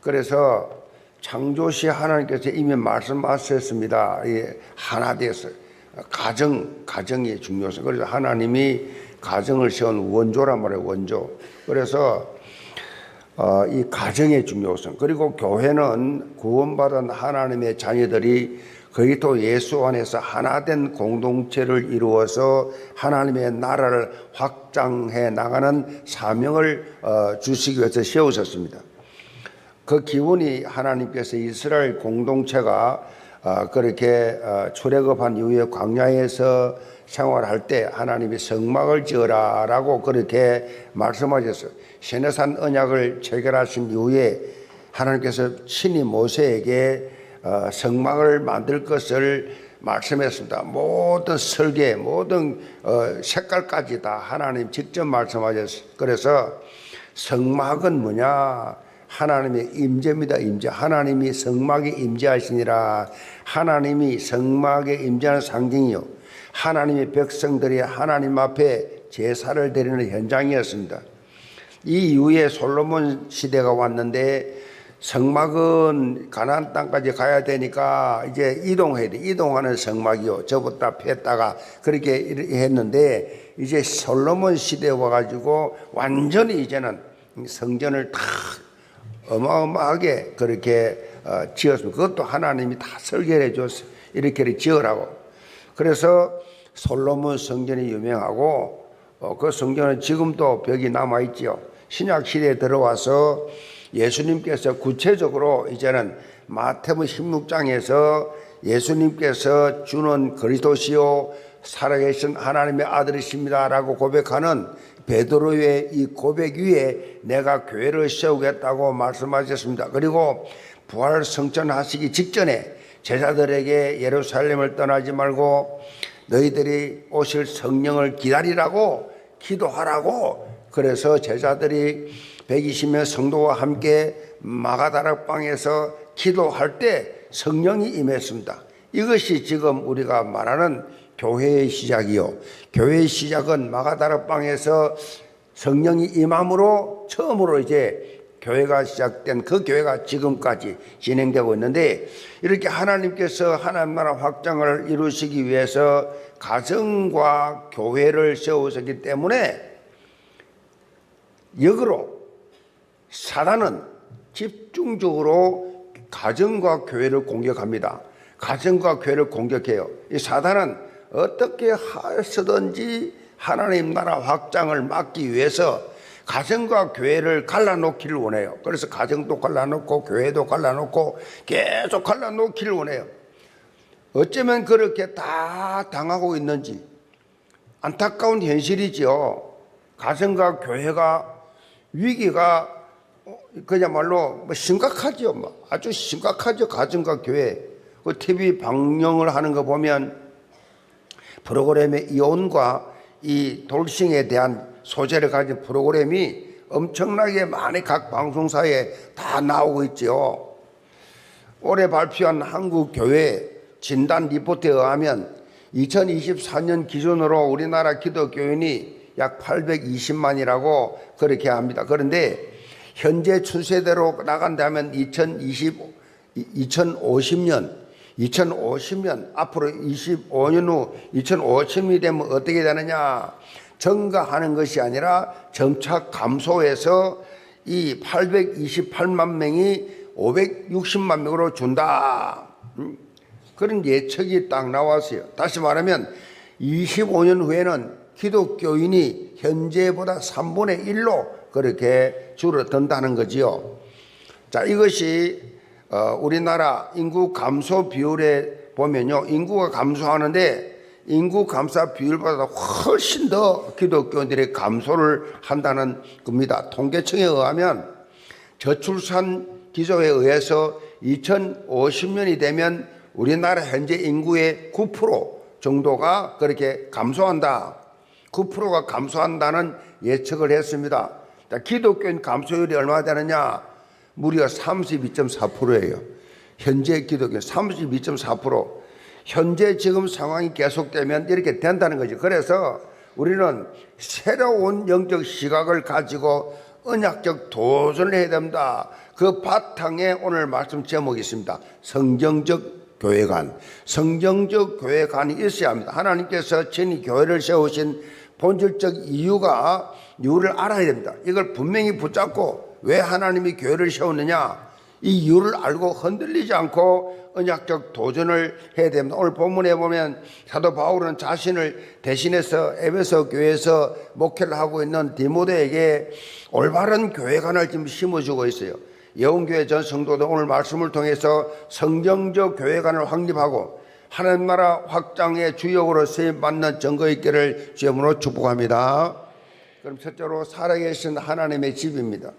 J: 그래서 창조시 하나님께서 이미 말씀하셨습니다. 하나 되었어요. 가정이 중요해서. 그래서 하나님이 가정을 세운 원조란 말이에요. 원조. 그래서 이 가정의 중요성. 그리고 교회는 구원받은 하나님의 자녀들이 그리스도 예수 안에서 하나된 공동체를 이루어서 하나님의 나라를 확장해 나가는 사명을 주시기 위해서 세우셨습니다. 그 기원이 하나님께서 이스라엘 공동체가 그렇게 출애굽한 이후에 광야에서 생활할 때 하나님이 성막을 지어라라고 그렇게 말씀하셨어요. 시내산 언약을 체결하신 이후에 하나님께서 친히 모세에게 성막을 만들 것을 말씀했습니다. 모든 설계, 모든 색깔까지 다 하나님 직접 말씀하셨어요. 그래서 성막은 뭐냐? 하나님의 임재입니다. 임재. 하나님이 성막에 임재하시니라. 하나님이 성막에 임재하는 상징이요. 하나님의 백성들이 하나님 앞에 제사를 드리는 현장이었습니다. 이 이후에 솔로몬 시대가 왔는데 성막은 가나안 땅까지 가야 되니까 이제 이동해야 돼. 이동하는 성막이요. 접었다 폈다가 그렇게 했는데 이제 솔로몬 시대에 와가지고 완전히 이제는 성전을 다 어마어마하게 그렇게 지었습니다. 그것도 하나님이 다 설계를 해줬어요. 이렇게 지으라고. 그래서 솔로몬 성전이 유명하고 그 성전은 지금도 벽이 남아있죠. 신약 시대에 들어와서 예수님께서 구체적으로 이제는 마태복음 16장에서 예수님께서 주는 그리스도시요 살아계신 하나님의 아들이십니다라고 고백하는 베드로의 이 고백 위에 내가 교회를 세우겠다고 말씀하셨습니다. 그리고 부활 성천하시기 직전에 제자들에게 예루살렘을 떠나지 말고 너희들이 오실 성령을 기다리라고 기도하라고, 그래서 제자들이 120명 성도와 함께 마가다락방에서 기도할 때 성령이 임했습니다. 이것이 지금 우리가 말하는 교회의 시작이요. 교회의 시작은 마가다락방에서 성령이 임함으로 처음으로 이제 교회가 시작된 그 교회가 지금까지 진행되고 있는데, 이렇게 하나님께서 하나님 나라 확장을 이루시기 위해서 가정과 교회를 세우셨기 때문에 역으로 사단은 집중적으로 가정과 교회를 공격합니다. 가정과 교회를 공격해요. 이 사단은 어떻게 해서든지 하나님 나라 확장을 막기 위해서 가정과 교회를 갈라놓기를 원해요. 그래서 가정도 갈라놓고 교회도 갈라놓고 계속 갈라놓기를 원해요. 어쩌면 그렇게 다 당하고 있는지 안타까운 현실이죠. 가정과 교회가 위기가 그야말로 심각하죠. 아주 심각하죠. 가정과 교회. 그 TV 방영을 하는 거 보면 프로그램의 이혼과 이 돌싱에 대한 소재를 가진 프로그램이 엄청나게 많이 각 방송사에 다 나오고 있죠. 올해 발표한 한국교회 진단 리포트에 의하면 2024년 기준으로 우리나라 기독교인이 약 820만이라고 그렇게 합니다. 그런데 현재 추세대로 나간다면 2050년 앞으로 25년 후 2050년이 되면 어떻게 되느냐, 증가하는 것이 아니라 점차 감소해서 이 828만 명이 560만 명으로 준다. 그런 예측이 딱 나왔어요. 다시 말하면 25년 후에는 기독교인이 현재보다 3분의 1로 그렇게 줄어든다는 거지요. 자, 이것이 우리나라 인구 감소 비율에 보면요, 인구가 감소하는데 인구 감소 비율보다 훨씬 더 기독교인들이 감소를 한다는 겁니다. 통계청에 의하면 저출산 기조에 의해서 2050년이 되면 우리나라 현재 인구의 9% 정도가 그렇게 감소한다. 9%가 감소한다는 예측을 했습니다. 자, 기독교인 감소율이 얼마나 되느냐? 무려 32.4%예요. 현재 기독교인 32.4%. 현재 지금 상황이 계속되면 이렇게 된다는 거죠. 그래서 우리는 새로운 영적 시각을 가지고 언약적 도전을 해야 됩니다. 그 바탕에 오늘 말씀 제목이 있습니다. 성경적 교회관. 성경적 교회관이 있어야 합니다. 하나님께서 친히 교회를 세우신 본질적 이유를 알아야 됩니다. 이걸 분명히 붙잡고 왜 하나님이 교회를 세웠느냐, 이 이유를 알고 흔들리지 않고 언약적 도전을 해야 됩니다. 오늘 본문에 보면 사도 바울은 자신을 대신해서 에베소 교회에서 목회를 하고 있는 디모데에게 올바른 교회관을 지금 심어주고 있어요. 영교회 전 성도들 오늘 말씀을 통해서 성경적 교회관을 확립하고 하나님 나라 확장의 주역으로 세임받는 증거 있기를 주님으로 축복합니다. 그럼 첫째로 살아계신 하나님의 집입니다.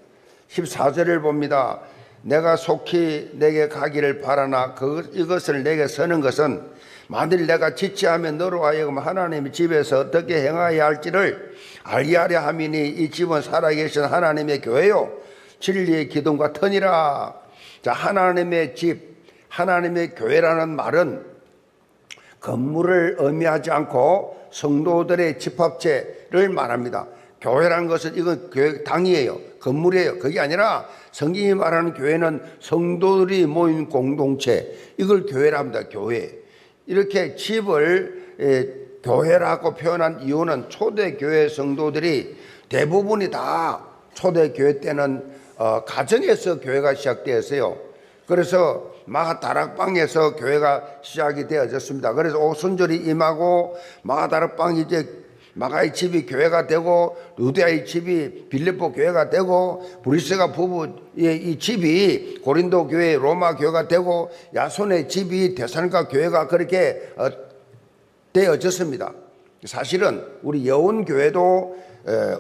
J: 14절을 봅니다. 내가 속히 내게 가기를 바라나 이것을 내게 서는 것은 만일 내가 지체하면 너로 하여금 하나님의 집에서 어떻게 행하여야 할지를 알게 하려 함이니 이 집은 살아계신 하나님의 교회요 진리의 기둥과 터니라. 자, 하나님의 집, 하나님의 교회라는 말은 건물을 의미하지 않고 성도들의 집합체를 말합니다. 교회라는 것은 이건 교회 당이에요. 건물이에요. 그게 아니라 성경이 말하는 교회는 성도들이 모인 공동체, 이걸 교회랍니다. 교회. 이렇게 집을 교회라고 표현한 이유는 초대교회 성도들이 대부분이 다 초대교회 때는 가정에서 교회가 시작되었어요. 그래서 마가다락방에서 교회가 시작이 되어졌습니다. 그래서 오순절이 임하고 마가다락방이 이제 마가의 집이 교회가 되고 루디아의 집이 빌립보 교회가 되고 브리스가 부부의 이 집이 고린도 교회 로마 교회가 되고 야손의 집이 데살로니가 교회가 그렇게 되어졌습니다. 사실은 우리 여운교회도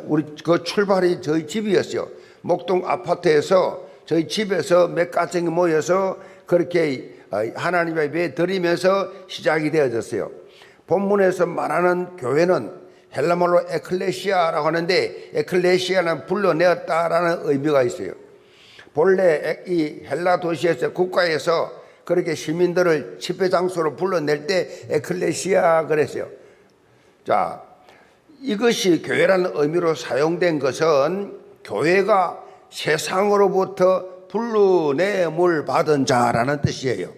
J: 우리 그 출발이 저희 집이었어요. 목동 아파트에서 저희 집에서 몇 가정이 모여서 그렇게 하나님의 예배 드리면서 시작이 되어졌어요. 본문에서 말하는 교회는 헬라말로 에클레시아라고 하는데 에클레시아는 불러내었다라는 의미가 있어요. 본래 이 헬라 도시에서 국가에서 그렇게 시민들을 집회 장소로 불러낼 때 에클레시아 그랬어요. 자, 이것이 교회라는 의미로 사용된 것은 교회가 세상으로부터 불러냄을 받은 자라는 뜻이에요.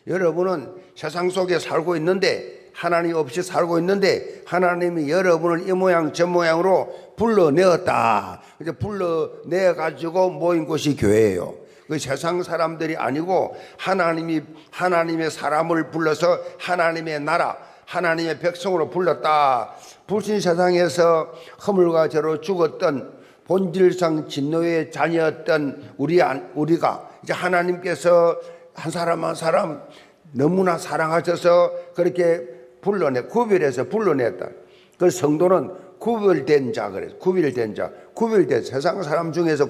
J: 여러분은 세상 속에 살고 있는데 하나님 없이 살고 있는데 하나님이 여러분을 이 모양 저 모양으로 불러내었다. 이제 불러내 가지고 모인 곳이 교회예요. 그 세상 사람들이 아니고 하나님의 사람을 불러서 하나님의 나라, 하나님의 백성으로 불렀다. 불신 세상에서 허물과 죄로 죽었던 본질상 진노의 자녀였던 우리가 이제 하나님께서 한 사람 한 사람 너무나 사랑하셔서 그렇게 구별해서 불러냈다. 그 성도는 구별된 자 그래서 구별된 세상 사람 중에서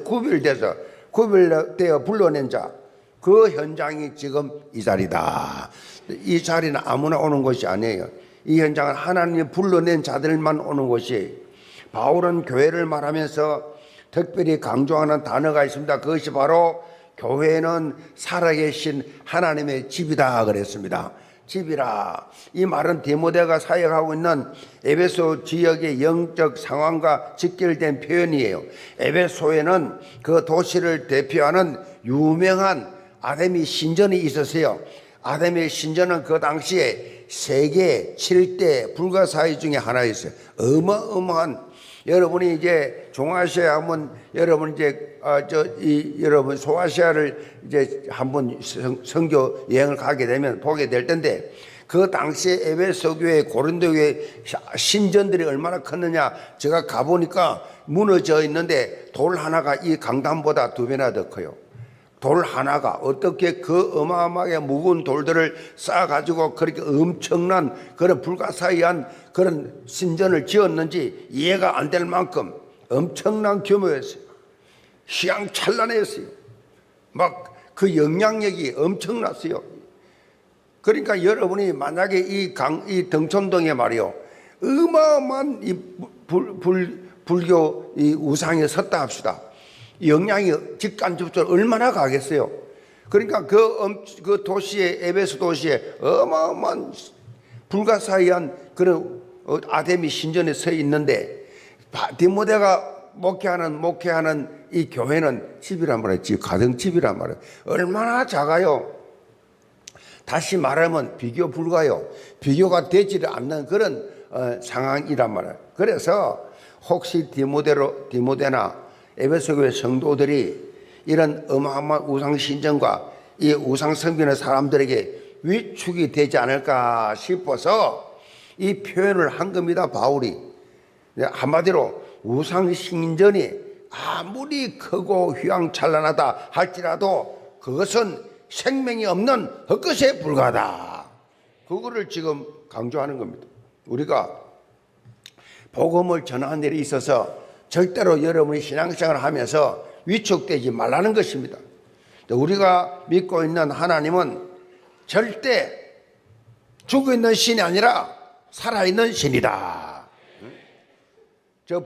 J: 구별되어 불러낸 자, 그 현장이 지금 이 자리다. 이 자리는 아무나 오는 것이 아니에요. 이 현장은 하나님이 불러낸 자들만 오는 곳이에요. 바울은 교회를 말하면서 특별히 강조하는 단어가 있습니다. 그것이 바로 교회는 살아계신 하나님의 집이다 그랬습니다. 집이라. 이 말은 디모데가 사역하고 있는 에베소 지역의 영적 상황과 직결된 표현이에요. 에베소에는 그 도시를 대표하는 유명한 아데미 신전이 있었어요. 아데미 신전은 그 당시에 세계 7대 불가사의 중에 하나였어요. 어마어마한. 여러분이 이제 중아시아 하면 여러분 이제 여러분 소아시아를 이제 한번 선교 여행을 가게 되면 보게 될 텐데 그 당시에 에베소 교회, 고린도 교회 신전들이 얼마나 컸느냐 제가 가보니까 무너져 있는데 돌 하나가 이 강단보다 2배나 더 커요. 돌 하나가 어떻게 그 어마어마하게 무거운 돌들을 쌓아가지고 그렇게 엄청난 그런 불가사의한 그런 신전을 지었는지 이해가 안 될 만큼 엄청난 규모였어요. 휘황찬란했어요. 막 그 영향력이 엄청났어요. 그러니까 여러분이 만약에 이 등촌동에 말이요 어마어마한 이 불교 이 우상에 섰다 합시다. 영향이 직간접적으로 얼마나 가겠어요. 그러니까 그 도시에 에베소 도시에 어마어마한 불가사의한 그런 아데미 신전에 서 있는데 디모데가 목회하는 이 교회는 집이란 말이에요. 가정집이란 말이에요. 얼마나 작아요. 다시 말하면 비교 불가요. 비교가 되지를 않는 그런 상황이란 말이에요. 그래서 혹시 디모데나 에베소 교회 성도들이 이런 어마어마한 우상 신전과 이 우상 섬기는 사람들에게 위축이 되지 않을까 싶어서 이 표현을 한 겁니다. 바울이 한마디로 우상 신전이 아무리 크고 휘황찬란하다 할지라도 그것은 생명이 없는 헛것에 불과하다. 그거를 지금 강조하는 겁니다. 우리가 복음을 전하는 일에 있어서 절대로 여러분이 신앙생활을 하면서 위축되지 말라는 것입니다. 우리가 믿고 있는 하나님은 절대 죽어있는 신이 아니라 살아있는 신이다. 저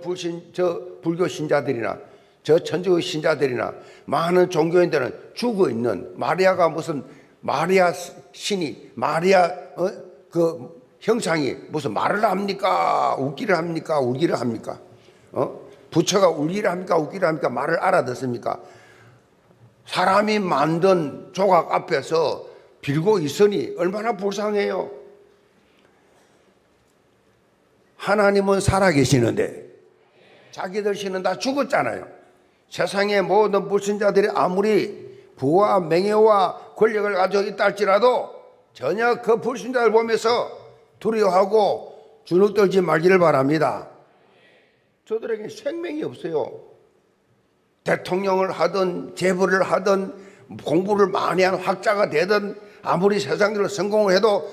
J: 불교 신자들이나 저 천주교 신자들이나 많은 종교인들은 죽어있는 마리아가 무슨 마리아 신이 마리아 그 형상이 무슨 말을 합니까? 웃기를 합니까? 울기를 합니까? 부처가 울기를 합니까? 웃기를 합니까? 말을 알아듣습니까? 사람이 만든 조각 앞에서 빌고 있으니 얼마나 불쌍해요. 하나님은 살아계시는데 자기들 신은 다 죽었잖아요. 세상의 모든 불신자들이 아무리 부와 명예와 권력을 가지고 있다 할지라도 전혀 그 불신자를 보면서 두려워하고 주눅들지 말기를 바랍니다. 저들에게 생명이 없어요. 대통령을 하든 재벌을 하든 공부를 많이 한 학자가 되든 아무리 세상적으로 성공을 해도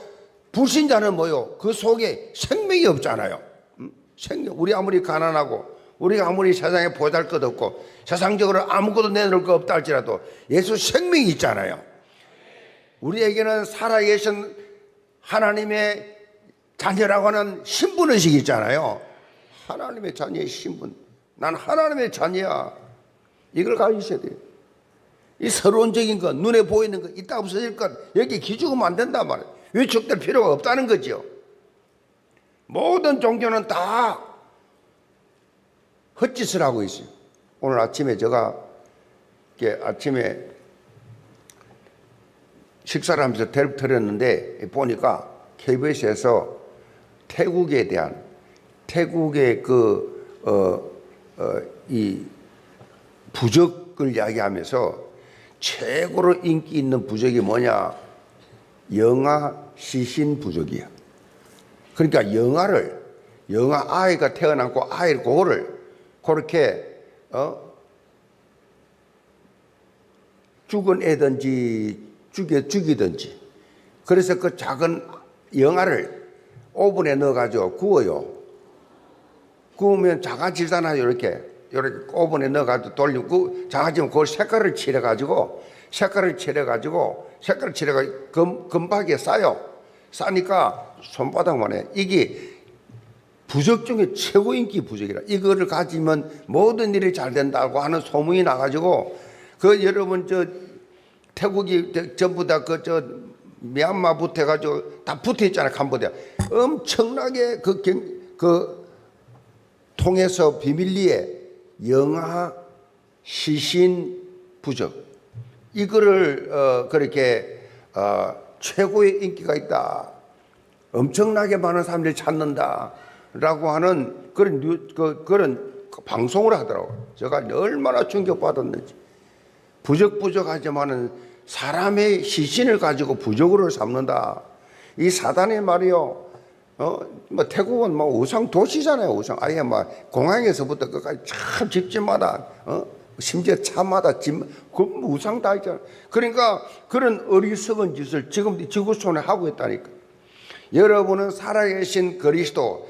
J: 불신자는 뭐요? 그 속에 생명이 없잖아요. 우리 아무리 가난하고 우리가 아무리 세상에 보잘것없고 세상적으로 아무것도 내놓을 거 없다 할지라도 예수 생명이 있잖아요. 우리에게는 살아계신 하나님의 자녀라고 하는 신분의식이 있잖아요. 하나님의 자녀의 신분. 난 하나님의 자녀야. 이걸 가지고 있어야 돼요. 이 서론적인 것, 눈에 보이는 것, 이따 없어질 것, 여기 기죽으면 안 된단 말이에요. 위축될 필요가 없다는 거죠. 모든 종교는 다 헛짓을 하고 있어요. 오늘 아침에 제가 아침에 식사를 하면서 대립 들었는데 보니까 KBS에서 태국에 대한 태국의 이 부적을 이야기하면서 최고로 인기 있는 부적이 뭐냐? 영아 시신 부적이야. 그러니까 영아 아이가 태어났고 아이를 그거를 그렇게 죽은 애든지 죽이든지 그래서 그 작은 영아를 오븐에 넣어가지고 구워요. 구우면 자가질산하죠. 이렇게 오븐에 넣어가지고 돌리고 자가지면 그걸 색깔을 칠해가지고 금박에 싸요. 싸니까 손바닥만 해. 이게 부적 중에 최고 인기 부적이라. 이거를 가지면 모든 일이 잘 된다고 하는 소문이 나가지고 여러분 태국이 전부 다 미얀마부터 해가지고 다 붙어 있잖아요. 캄보디아 엄청나게 그 통해서 비밀리에 영아 시신 부적 이거를 그렇게 최고의 인기가 있다. 엄청나게 많은 사람들이 찾는다라고 하는 그런 방송을 하더라고요. 제가 얼마나 충격받았는지. 부적하지만은 사람의 시신을 가지고 부적으로 삼는다. 이 사단의 말이요. 뭐 태국은 뭐 우상 도시잖아요. 우상 아예 막 공항에서부터 끝까지 참 집집마다 심지어 차마다 그 우상 다 있잖아요. 그러니까 그런 어리석은 짓을 지금 지구촌에 하고 있다니까. 여러분은 살아계신 그리스도,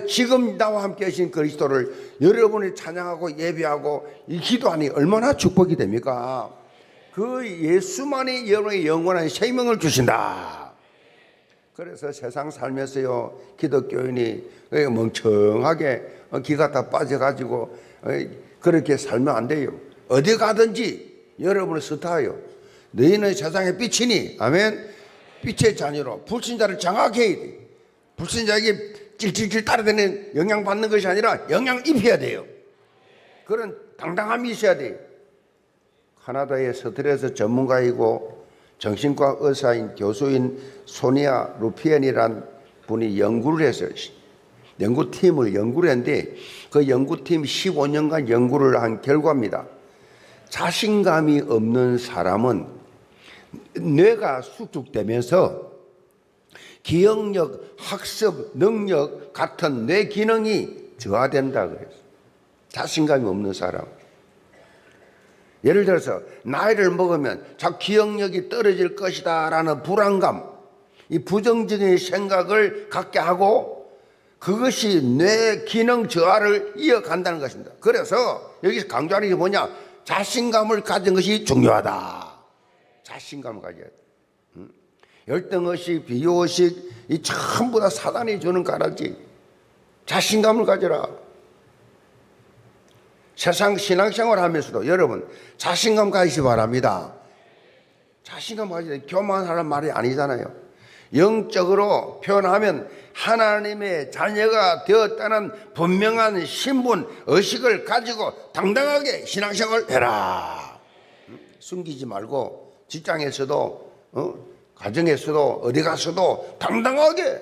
J: 지금 나와 함께 하신 그리스도를 여러분이 찬양하고 예배하고 이 기도하니 얼마나 축복이 됩니까? 그 예수만이 여러분에게 영원한 생명을 주신다. 그래서 세상 살면서요, 기독교인이 멍청하게 기가 다 빠져가지고 그렇게 살면 안 돼요. 어디 가든지 여러분은 스타예요. 너희는 세상의 빛이니, 아멘. 빛의 자녀로 불신자를 장악해야 돼. 불신자에게 찔찔찔 따라다니는 영향 받는 것이 아니라 영향 입혀야 돼요. 그런 당당함이 있어야 돼요. 카나다의 스트레스 전문가이고 정신과 의사인 교수인 소니아 루피엔이란 분이 연구를 했어요. 연구를 했는데 그 연구팀 15년간 연구를 한 결과입니다. 자신감이 없는 사람은 뇌가 수축되면서 기억력, 학습, 능력 같은 뇌 기능이 저하된다 그랬어요. 자신감이 없는 사람. 예를 들어서 나이를 먹으면 자꾸 기억력이 떨어질 것이다 라는 불안감, 이 부정적인 생각을 갖게 하고 그것이 뇌 기능 저하를 이어간다는 것입니다. 그래서 여기서 강조하는 게 뭐냐? 자신감을 가진 것이 중요하다. 자신감을 가져야 돼. 열등의식, 비교의식 이 전부 다 사단이 주는 가라지. 자신감을 가져라. 세상 신앙생활 하면서도 여러분 자신감 가지시 바랍니다. 자신감 가지시 교만하라는 말이 아니잖아요. 영적으로 표현하면 하나님의 자녀가 되었다는 분명한 신분, 의식을 가지고 당당하게 신앙생활을 해라. 숨기지 말고 직장에서도 가정에서도 어디 가서도 당당하게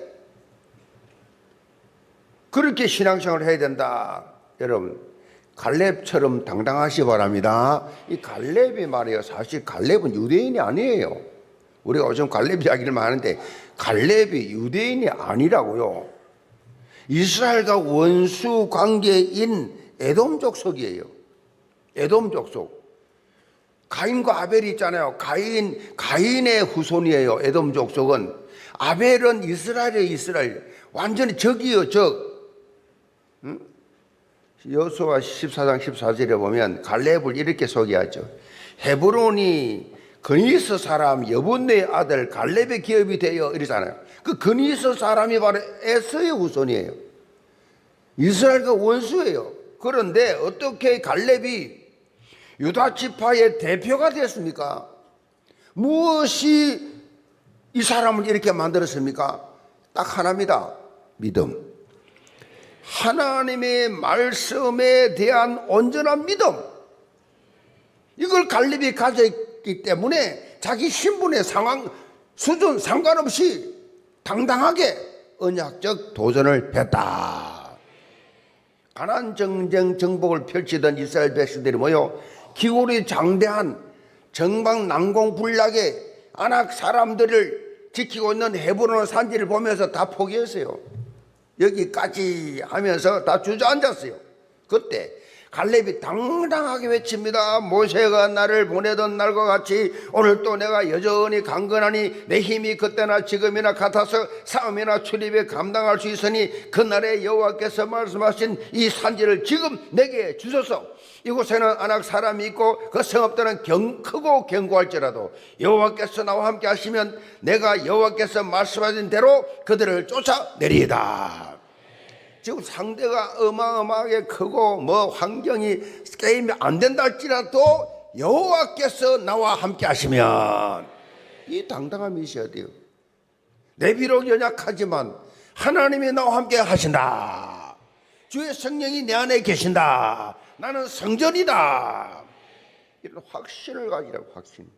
J: 그렇게 신앙생활을 해야 된다. 여러분 갈렙처럼 당당하시 바랍니다. 이 갈렙이 말이에요. 사실 갈렙은 유대인이 아니에요. 우리가 요즘 갈렙 이야기를 많이 하는데 갈렙이 유대인이 아니라고요. 이스라엘과 원수 관계인 에돔 족속이에요. 에돔 족속. 가인과 아벨이 있잖아요. 가인의 후손이에요. 에돔 족속은. 아벨은 이스라엘의 이스라엘. 완전히 적이에요. 적. 여호수아 14장 14절에 보면 갈렙을 이렇게 소개하죠. 헤브론이 그니스 사람 여분네의 아들 갈렙의 기업이 되어 이러잖아요. 그 그니스 사람이 바로 에서의 후손이에요. 이스라엘과 원수예요. 그런데 어떻게 갈렙이 유다 지파의 대표가 됐습니까? 무엇이 이 사람을 이렇게 만들었습니까? 딱 하나입니다. 믿음. 하나님의 말씀에 대한 온전한 믿음. 이걸 갈렙이 가졌기 때문에 자기 신분의 상황, 수준 상관없이 당당하게 언약적 도전을 했다. 가나안 전쟁 정복을 펼치던 이스라엘 백성들이 모여 기골이 장대한 정방난공불락의 아낙 사람들을 지키고 있는 헤브론 산지를 보면서 다 포기했어요. 여기까지 하면서 다 주저앉았어요. 그때 갈렙이 당당하게 외칩니다. 모세가 나를 보내던 날과 같이 오늘 또 내가 여전히 강건하니 내 힘이 그때나 지금이나 같아서 싸움이나 출입에 감당할 수 있으니 그날에 여호와께서 말씀하신 이 산지를 지금 내게 주소서. 이곳에는 아낙 사람이 있고 그 성읍들은 크고 견고할지라도 여호와께서 나와 함께 하시면 내가 여호와께서 말씀하신 대로 그들을 쫓아내리이다. 지금 상대가 어마어마하게 크고 뭐 환경이 게임이 안 된다 할지라도 여호와께서 나와 함께 하시면 이 당당함이 있어야 돼요. 내 비록 연약하지만 하나님이 나와 함께 하신다. 주의 성령이 내 안에 계신다. 나는 성전이다. 이런 확신을 가지라고. 확신.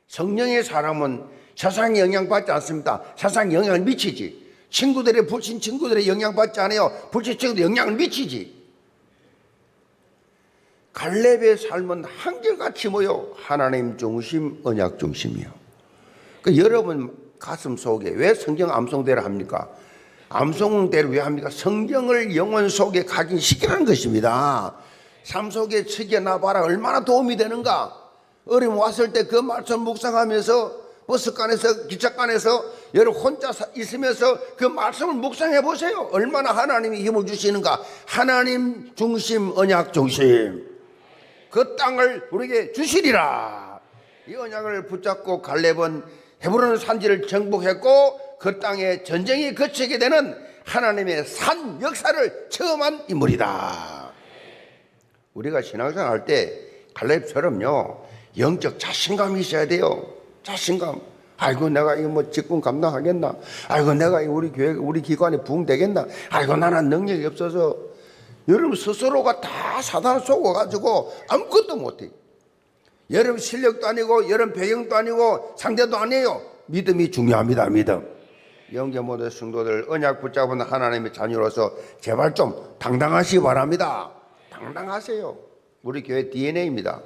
J: 성령의 사람은 세상에 영향받지 않습니다. 세상에 영향을 미치지. 친구들의 불신 친구들의 영향받지 않아요. 불신 친구들 영향을 미치지. 갈렙의 삶은 한결같이 모여 하나님 중심, 언약 중심이요. 여러분 가슴 속에 왜 성경 암송대를 합니까? 암송대를 왜 합니까? 성경을 영혼 속에 각인시키라는 것입니다. 삶 속에 새겨놔봐라. 얼마나 도움이 되는가. 어려움 왔을 때 그 말씀 묵상하면서 버스간에서 기차간에서 여러분 혼자 있으면서 그 말씀을 묵상해 보세요. 얼마나 하나님이 힘을 주시는가. 하나님 중심, 언약 중심. 그 땅을 우리에게 주시리라. 이 언약을 붙잡고 갈렙은 헤브론 산지를 정복했고 그 땅에 전쟁이 거치게 되는 하나님의 산 역사를 체험한 인물이다. 우리가 신앙생활 할 때 갈렙처럼요 영적 자신감이 있어야 돼요. 자신감. 아이고 내가 이거 뭐 직분 감당하겠나. 아이고 내가 우리 교회 우리 기관에 부응되겠나. 아이고 나는 능력이 없어서. 여러분 스스로가 다 사단을 속아가지고 아무것도 못해. 여러분 실력도 아니고 여러분 배경도 아니고 상대도 아니에요. 믿음이 중요합니다. 믿음. 영계 모든 성도들 언약 붙잡은 하나님의 자녀로서 제발 좀 당당하시기 바랍니다. 당당하세요. 우리 교회 DNA입니다.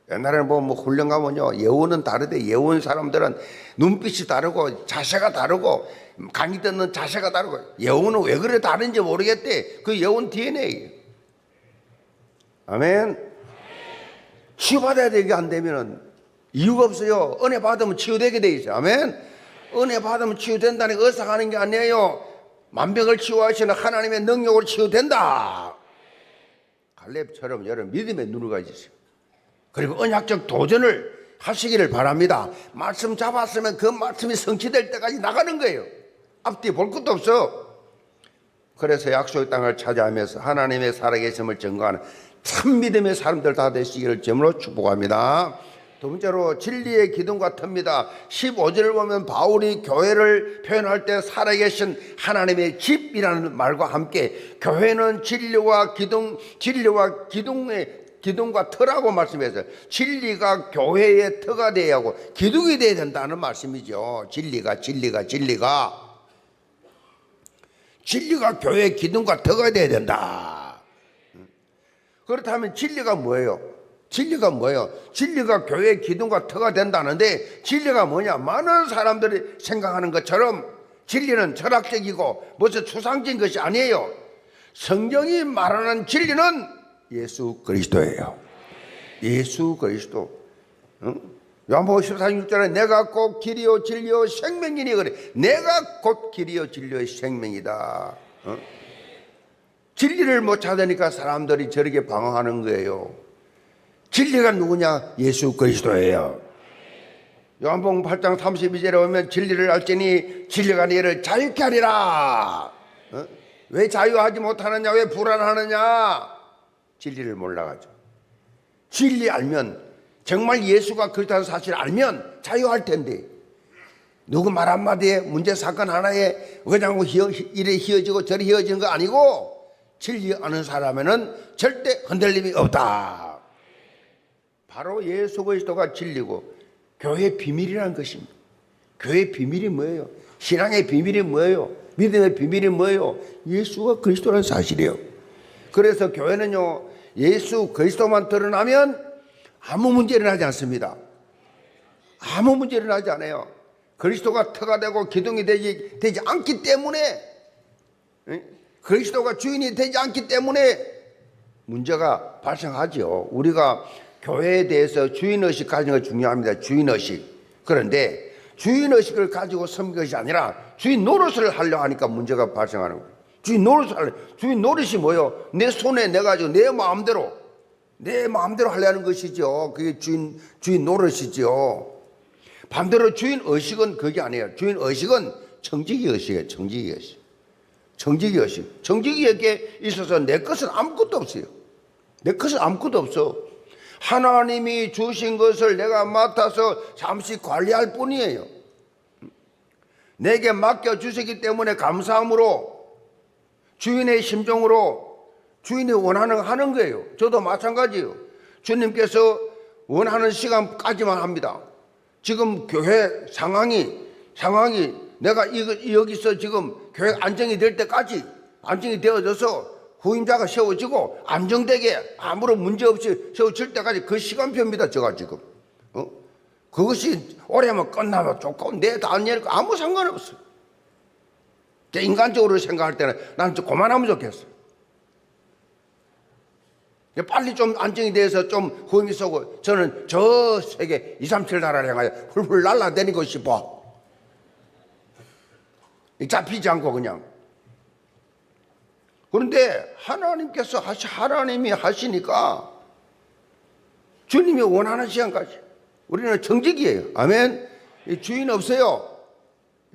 J: 옛날에는 뭐 훈련 가면요 예원은 다르대. 예원 사람들은 눈빛이 다르고 자세가 다르고 강의 듣는 자세가 다르고 예원은 왜 그래 다른지 모르겠대. 그 예원 DNA. 아멘. 치유받아야 되게 안 되면은 이유가 없어요. 은혜 받으면 치유되게 돼 있어요. 아멘. 은혜 받으면 치유된다는 게 의사하는 게 아니에요. 만병을 치유하시는 하나님의 능력으로 치유된다. 갈렙처럼 여러분 믿음의 눈을 가지세요. 그리고 언약적 도전을 하시기를 바랍니다. 말씀 잡았으면 그 말씀이 성취될 때까지 나가는 거예요. 앞뒤 볼 것도 없어. 그래서 약속의 땅을 차지하면서 하나님의 살아계심을 증거하는 참 믿음의 사람들 다 되시기를 주님으로 축복합니다. 두 번째로 진리의 기둥 같습니다. 15절을 보면 바울이 교회를 표현할 때 살아계신 하나님의 집이라는 말과 함께 교회는 진리와 기둥과 터라고 말씀해서 진리가 교회의 터가 되어야 하고 기둥이 되어야 된다는 말씀이죠. 진리가 진리가 교회의 기둥과 터가 돼야 된다. 그렇다면 진리가 뭐예요? 진리가 뭐예요? 진리가 교회의 기둥과 터가 된다는데 진리가 뭐냐? 많은 사람들이 생각하는 것처럼 진리는 철학적이고 무슨 추상적인 것이 아니에요. 성경이 말하는 진리는 예수 그리스도예요. 예수 그리스도. 요한복음 14장 6절에 내가 곧 길이요 진리요 생명이니 그래. 내가 곧 길이요 진리요 생명이다. 진리를 못 찾으니까 사람들이 저렇게 방황하는 거예요. 진리가 누구냐? 예수 그리스도예요. 요한복음 8장 32절에 보면 진리를 알지니 진리가 너희를 자유케 하리라. 왜 자유하지 못하느냐? 왜 불안하느냐? 진리를 몰라가지고. 진리 알면, 정말 예수가 그렇다는 사실을 알면 자유할 텐데, 누구 말 한마디에 문제 사건 하나에 그냥 이래 휘어지고 저리 휘어지는 거 아니고 진리 아는 사람에는 절대 흔들림이 없다. 바로 예수 그리스도가 진리고 교회의 비밀이라는 것입니다. 교회의 비밀이 뭐예요? 신앙의 비밀이 뭐예요? 믿음의 비밀이 뭐예요? 예수가 그리스도라는 사실이에요. 그래서 교회는요, 예수 그리스도만 드러나면 아무 문제 일어나지 않습니다. 아무 문제 일어나지 않아요. 그리스도가 터가 되고 기둥이 되지 않기 때문에, 그리스도가 주인이 되지 않기 때문에 문제가 발생하죠. 우리가 교회에 대해서 주인의식 가지는 거 중요합니다. 주인의식. 그런데 주인의식을 가지고 섬긴 것이 아니라 주인 노릇을 하려고 하니까 문제가 발생하는 거예요. 주인 노릇이 뭐예요? 내 손에 내 가지고 내 마음대로 하려는 것이죠. 그게 주인 노릇이죠. 반대로 주인 의식은 그게 아니에요. 주인 의식은 정직의 의식이에요. 정직의 의식. 정직의 의식. 정직에게 있어서 내 것은 아무것도 없어요. 내 것은 아무것도 없어. 하나님이 주신 것을 내가 맡아서 잠시 관리할 뿐이에요. 내게 맡겨주시기 때문에 감사함으로 주인의 심정으로 주인이 원하는 거 하는 거예요. 저도 마찬가지예요. 주님께서 원하는 시간까지만 합니다. 지금 교회 상황이 내가 여기서 지금 교회 안정이 될 때까지 안정이 되어져서 후임자가 세워지고 안정되게 아무런 문제 없이 세워질 때까지 그 시간표입니다. 제가 지금 그것이 오래면 끝나면 조금 내 다른 일 아무 상관없어요. 인간적으로 생각할 때는 나는 좀 그만하면 좋겠어. 빨리 좀 안정이 돼서 좀 후임이 서고 저는 저 세계 237 나라를 향하여 훌훌 날아다니고 싶어. 잡히지 않고 그냥. 그런데 하나님이 하시니까 주님이 원하는 시간까지 우리는 정직이에요. 아멘. 주인 없어요.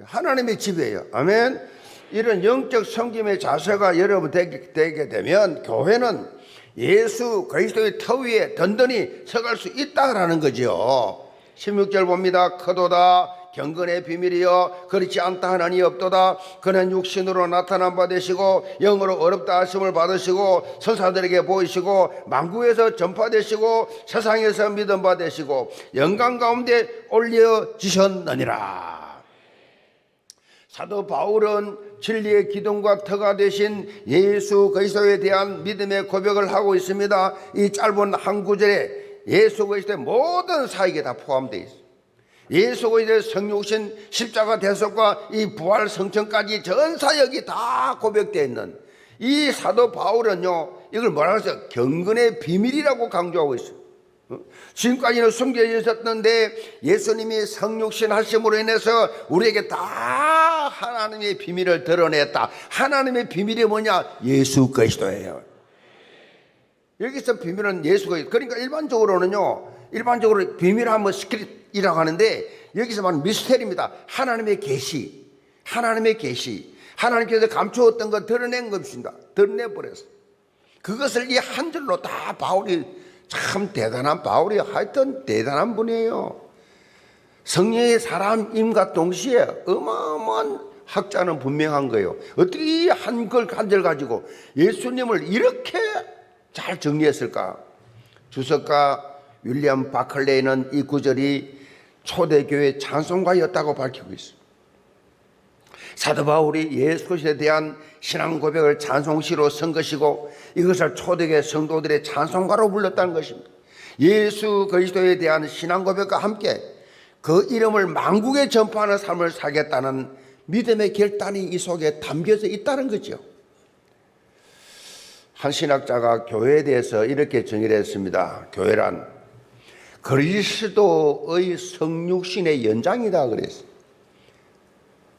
J: 하나님의 집이에요. 아멘. 이런 영적 섬김의 자세가 여러분 되게 되면 교회는 예수 그리스도의 터 위에 든든히 서갈 수 있다라는 거죠. 16절 봅니다. 크도다 경건의 비밀이여 그렇지 않다 하나니 없도다. 그는 육신으로 나타난 바 되시고 영으로 어렵다 하심을 받으시고 선사들에게 보이시고 만국에서 전파되시고 세상에서 믿음 바 되시고 영광 가운데 올려지셨느니라. 사도 바울은 진리의 기둥과 터가 되신 예수 그리스도에 대한 믿음의 고백을 하고 있습니다. 이 짧은 한 구절에 예수 그리스도의 모든 사역이 다 포함되어 있습니다. 예수 그리스도의 성육신 십자가 대속과 이 부활 성천까지 전 사역이 다 고백되어 있는 이 사도 바울은요, 이걸 뭐라고 해서 경건의 비밀이라고 강조하고 있어요. 지금까지는 숨겨져 있었는데 예수님이 성육신 하심으로 인해서 우리에게 다 하나님의 비밀을 드러냈다. 하나님의 비밀이 뭐냐? 예수 그리스도예요. 여기서 비밀은 예수 그리스도. 그러니까 일반적으로 비밀하면 시크릿이라고 하는데 여기서 말하는 미스테리입니다. 하나님의 계시. 하나님께서 감추었던 거 드러낸 것입니다. 드러내버렸어요. 그것을 이 한 줄로 다 바울이 참 대단한 바울이 하여튼 대단한 분이에요. 성령의 사람임과 동시에 어마어마한 학자는 분명한 거예요. 어떻게 이 한 절 가지고 예수님을 이렇게 잘 정리했을까? 주석가 윌리엄 바클레이는 이 구절이 초대교회 찬송가였다고 밝히고 있습니다. 사도 바울이 예수 그리스도에 대한 신앙 고백을 찬송시로 쓴 것이고 이것을 초대교회 성도들의 찬송가로 불렀다는 것입니다. 예수 그리스도에 대한 신앙 고백과 함께 그 이름을 만국에 전파하는 삶을 살겠다는 믿음의 결단이 이 속에 담겨져 있다는 거죠. 한 신학자가 교회에 대해서 이렇게 정의를 했습니다. 교회란 그리스도의 성육신의 연장이다 그랬어요.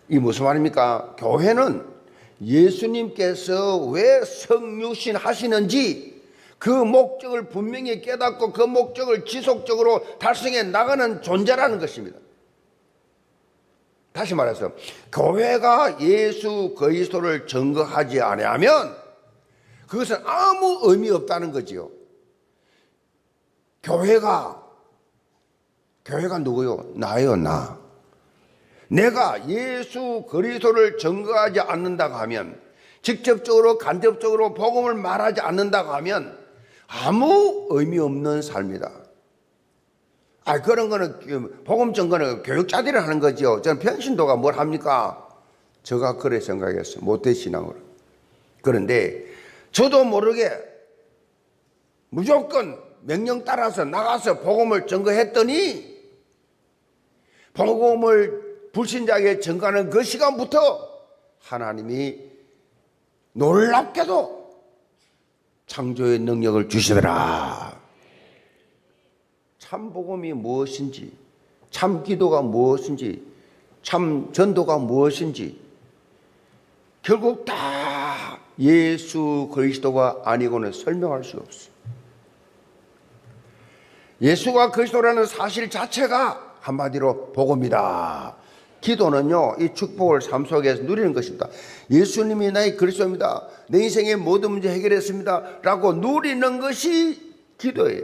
J: 이 무슨 말입니까? 교회는 예수님께서 왜 성육신 하시는지 그 목적을 분명히 깨닫고 그 목적을 지속적으로 달성해 나가는 존재라는 것입니다. 다시 말해서 교회가 예수 그리스도를 증거하지 아니하면 그것은 아무 의미 없다는 거지요. 교회가 누구요? 나예요, 나. 내가 예수 그리스도를 증거하지 않는다고 하면, 직접적으로 간접적으로 복음을 말하지 않는다고 하면 아무 의미 없는 삶이다. 그런 거는 복음 증거는 교육자들이 하는 거죠. 저는 평신도가 뭘 합니까? 제가 그래 생각했어요. 모태신앙으로. 그런데 저도 모르게 무조건 명령 따라서 나가서 복음을 증거했더니 복음을 불신자에게 증거하는 그 시간부터 하나님이 놀랍게도 창조의 능력을 주시더라. 참 복음이 무엇인지, 참 기도가 무엇인지, 참 전도가 무엇인지 결국 다 예수 그리스도가 아니고는 설명할 수 없어요. 예수가 그리스도라는 사실 자체가 한마디로 복음이다. 기도는요, 이 축복을 삶 속에서 누리는 것입니다. 예수님이 나의 그리스도입니다. 내 인생의 모든 문제 해결했습니다. 라고 누리는 것이 기도예요.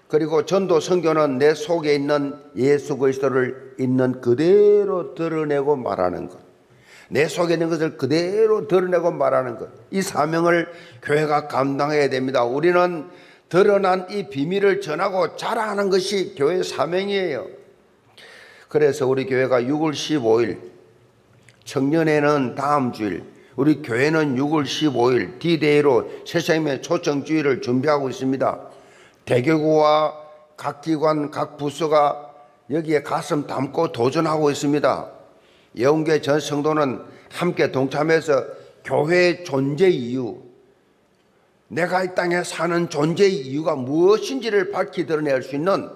J: 그리고 전도 선교는 내 속에 있는 예수 그리스도를 있는 그대로 드러내고 말하는 것. 내 속에 있는 것을 그대로 드러내고 말하는 것. 이 사명을 교회가 감당해야 됩니다. 우리는 드러난 이 비밀을 전하고 자랑하는 것이 교회의 사명이에요. 그래서 우리 교회가 6월 15일, 청년회는 다음 주일, 우리 교회는 6월 15일 D-Day로 새생명의 초청주의를 준비하고 있습니다. 대교구와 각 기관, 각 부서가 여기에 가슴 담고 도전하고 있습니다. 예언교회 전 성도는 함께 동참해서 교회의 존재 이유, 내가 이 땅에 사는 존재의 이유가 무엇인지를 밝히 드러낼 수 있는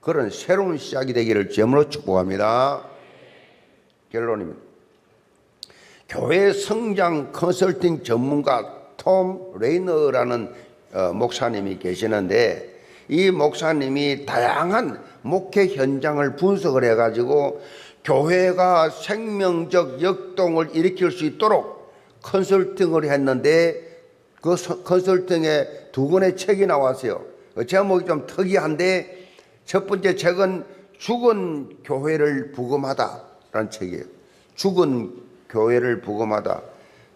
J: 그런 새로운 시작이 되기를 주님으로 축복합니다. 결론입니다. 교회 성장 컨설팅 전문가 톰 레이너라는 목사님이 계시는데 이 목사님이 다양한 목회 현장을 분석을 해가지고 교회가 생명적 역동을 일으킬 수 있도록 컨설팅을 했는데 그 컨설팅에 2권의 책이 나왔어요. 제목이 좀 특이한데 첫 번째 책은 죽은 교회를 부검하다라는 책이에요. 죽은 교회를 부검하다.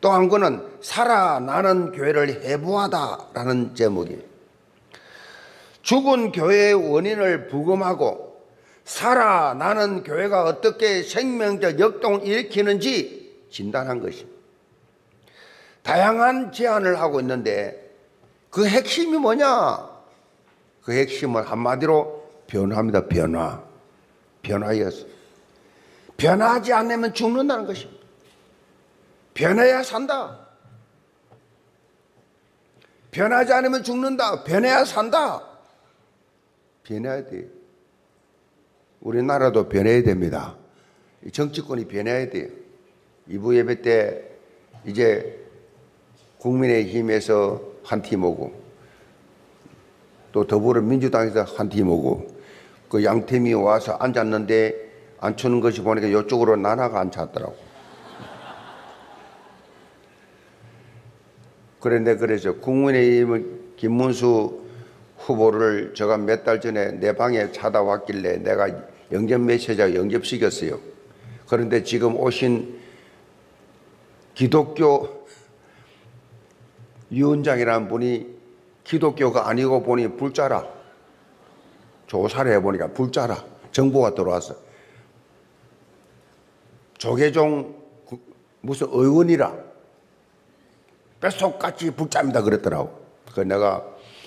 J: 또 한 권은 살아나는 교회를 해부하다라는 제목이에요. 죽은 교회의 원인을 부검하고 살아나는 교회가 어떻게 생명적 역동을 일으키는지 진단한 것입니다. 다양한 제안을 하고 있는데 그 핵심이 뭐냐? 그 핵심은 한마디로 변화입니다. 변화였어요. 변화하지 않으면 죽는다는 것입니다. 변해야 산다. 변하지 않으면 죽는다. 변해야 산다. 변해야 돼요. 우리나라도 변해야 됩니다. 정치권이 변해야 돼요. 2부 예배 때 이제 국민의힘에서 한 팀 오고 또 더불어민주당에서 한 팀 오고 그 양 팀이 와서 앉았는데 앉히는 것이 보니까 이쪽으로 나나가 앉았더라고. 그런데 그래서 국민의힘 김문수 후보를 제가 몇 달 전에 내 방에 찾아왔길래 내가 영접 메시지하고 영접시켰어요. 그런데 지금 오신 기독교 위원장이라는 분이 기독교가 아니고 보니 불자라. 조사를 해보니까 불자라. 정보가 들어왔어. 조계종 무슨 의원이라 뼛속같이 붙잡니다 그랬더라고. 그 내가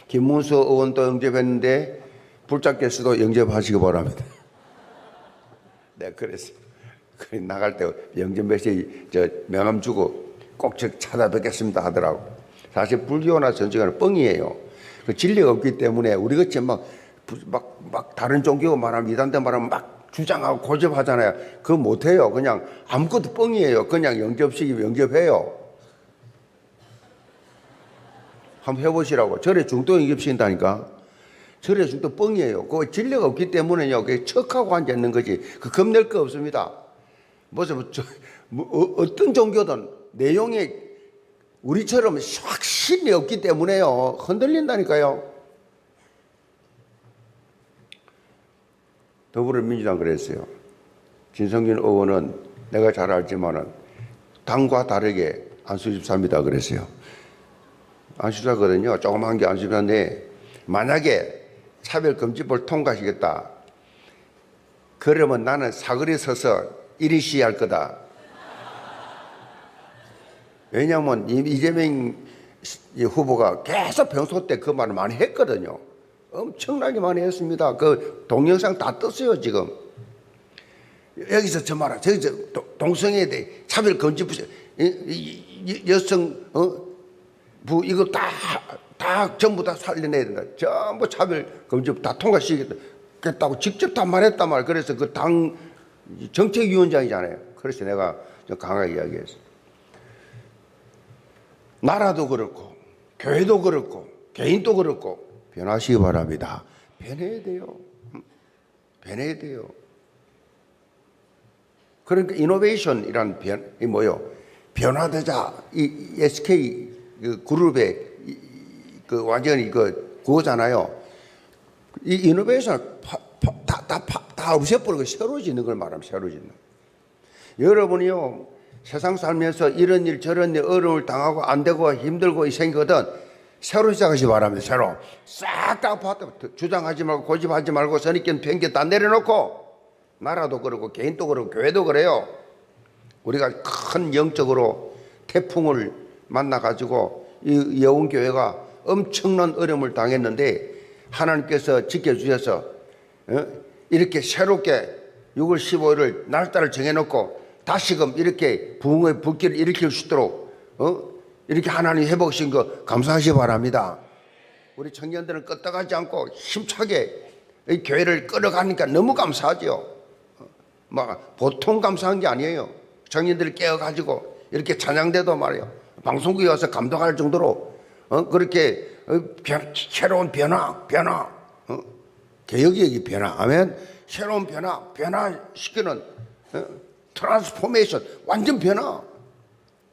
J: 김문수 의원도 영접했는데 불짝께서도 영접하시기 바랍니다. 내가 그랬어. 나갈 때 영접 메시지 저 명함 주고 꼭 찾아뵙겠습니다 하더라고. 사실 불교나 전쟁은 뻥이에요. 그 진리가 없기 때문에 우리 같이 막 다른 종교 말하면 이단대 말하면 막 주장하고 고집하잖아요. 그거 못해요. 그냥 아무것도 뻥이에요. 그냥 영접시키면 영접해요. 한번 해보시라고. 절에 중도 영접시킨다니까. 절에 중도 뻥이에요. 그거 진리가 없기 때문에요. 그게 척하고 앉아있는 거지. 그 겁낼 거 없습니다. 어떤 종교든 내용이 우리처럼 확신이 없기 때문에요. 흔들린다니까요. 더불어민주당 그랬어요. 진성균 의원은 내가 잘 알지만은 당과 다르게 안수집사입니다 그랬어요. 안수집사거든요. 조그만 게 안수집사인데 만약에 차별금지법을 통과시켰다. 그러면 나는 사거리에 서서 이리 시할 거다. 왜냐하면 이재명 후보가 계속 평소 때 그 말을 많이 했거든요. 엄청나게 많이 했습니다. 그 동영상 다 떴어요 지금. 여기서 저 말아, 저기서 동성애에 대해 차별금지법, 여성 부 이거 다 전부 다 살려내야 된다. 전부 차별금지법 다 통과시키겠다고 직접 다 말했단 말이에요. 그래서 그 당 정책위원장이잖아요. 그래서 내가 좀 강하게 이야기했어요. 나라도 그렇고 교회도 그렇고 개인도 그렇고 변하시기 바랍니다. 변해야 돼요. 변해야 돼요. 그러니까 이노베이션이란 이 뭐요? 변화되자. 이 SK 그 그룹의 그 완전히 그 그거잖아요. 이 이노베이션 다 없애버리고 새로 짓는 걸 말하면 새로 짓는. 여러분이요 세상 살면서 이런 일 저런 일 어려움을 당하고 안 되고 힘들고 생기거든. 새로 시작하시 바랍니다. 새로 싹 다 주장하지 말고 고집하지 말고 선입견 편견 다 내려놓고 나라도 그렇고 개인도 그렇고 교회도 그래요. 우리가 큰 영적으로 태풍을 만나가지고 이 여운교회가 엄청난 어려움을 당했는데 하나님께서 지켜주셔서 이렇게 새롭게 6월 15일을 날짜를 정해놓고 다시금 이렇게 부흥의 불길을 일으킬 수 있도록 이렇게 하나님 회복하신 거 감사하시기 바랍니다. 우리 청년들은 끄떡하지 않고 힘차게 이 교회를 끌어가니까 너무 감사하죠. 막 보통 감사한 게 아니에요. 청년들을 깨어가지고 이렇게 찬양대도 말이에요. 방송국에 와서 감동할 정도로 그렇게 새로운 변화 개혁이 변화 아멘. 새로운 변화시키는 트랜스포메이션 완전 변화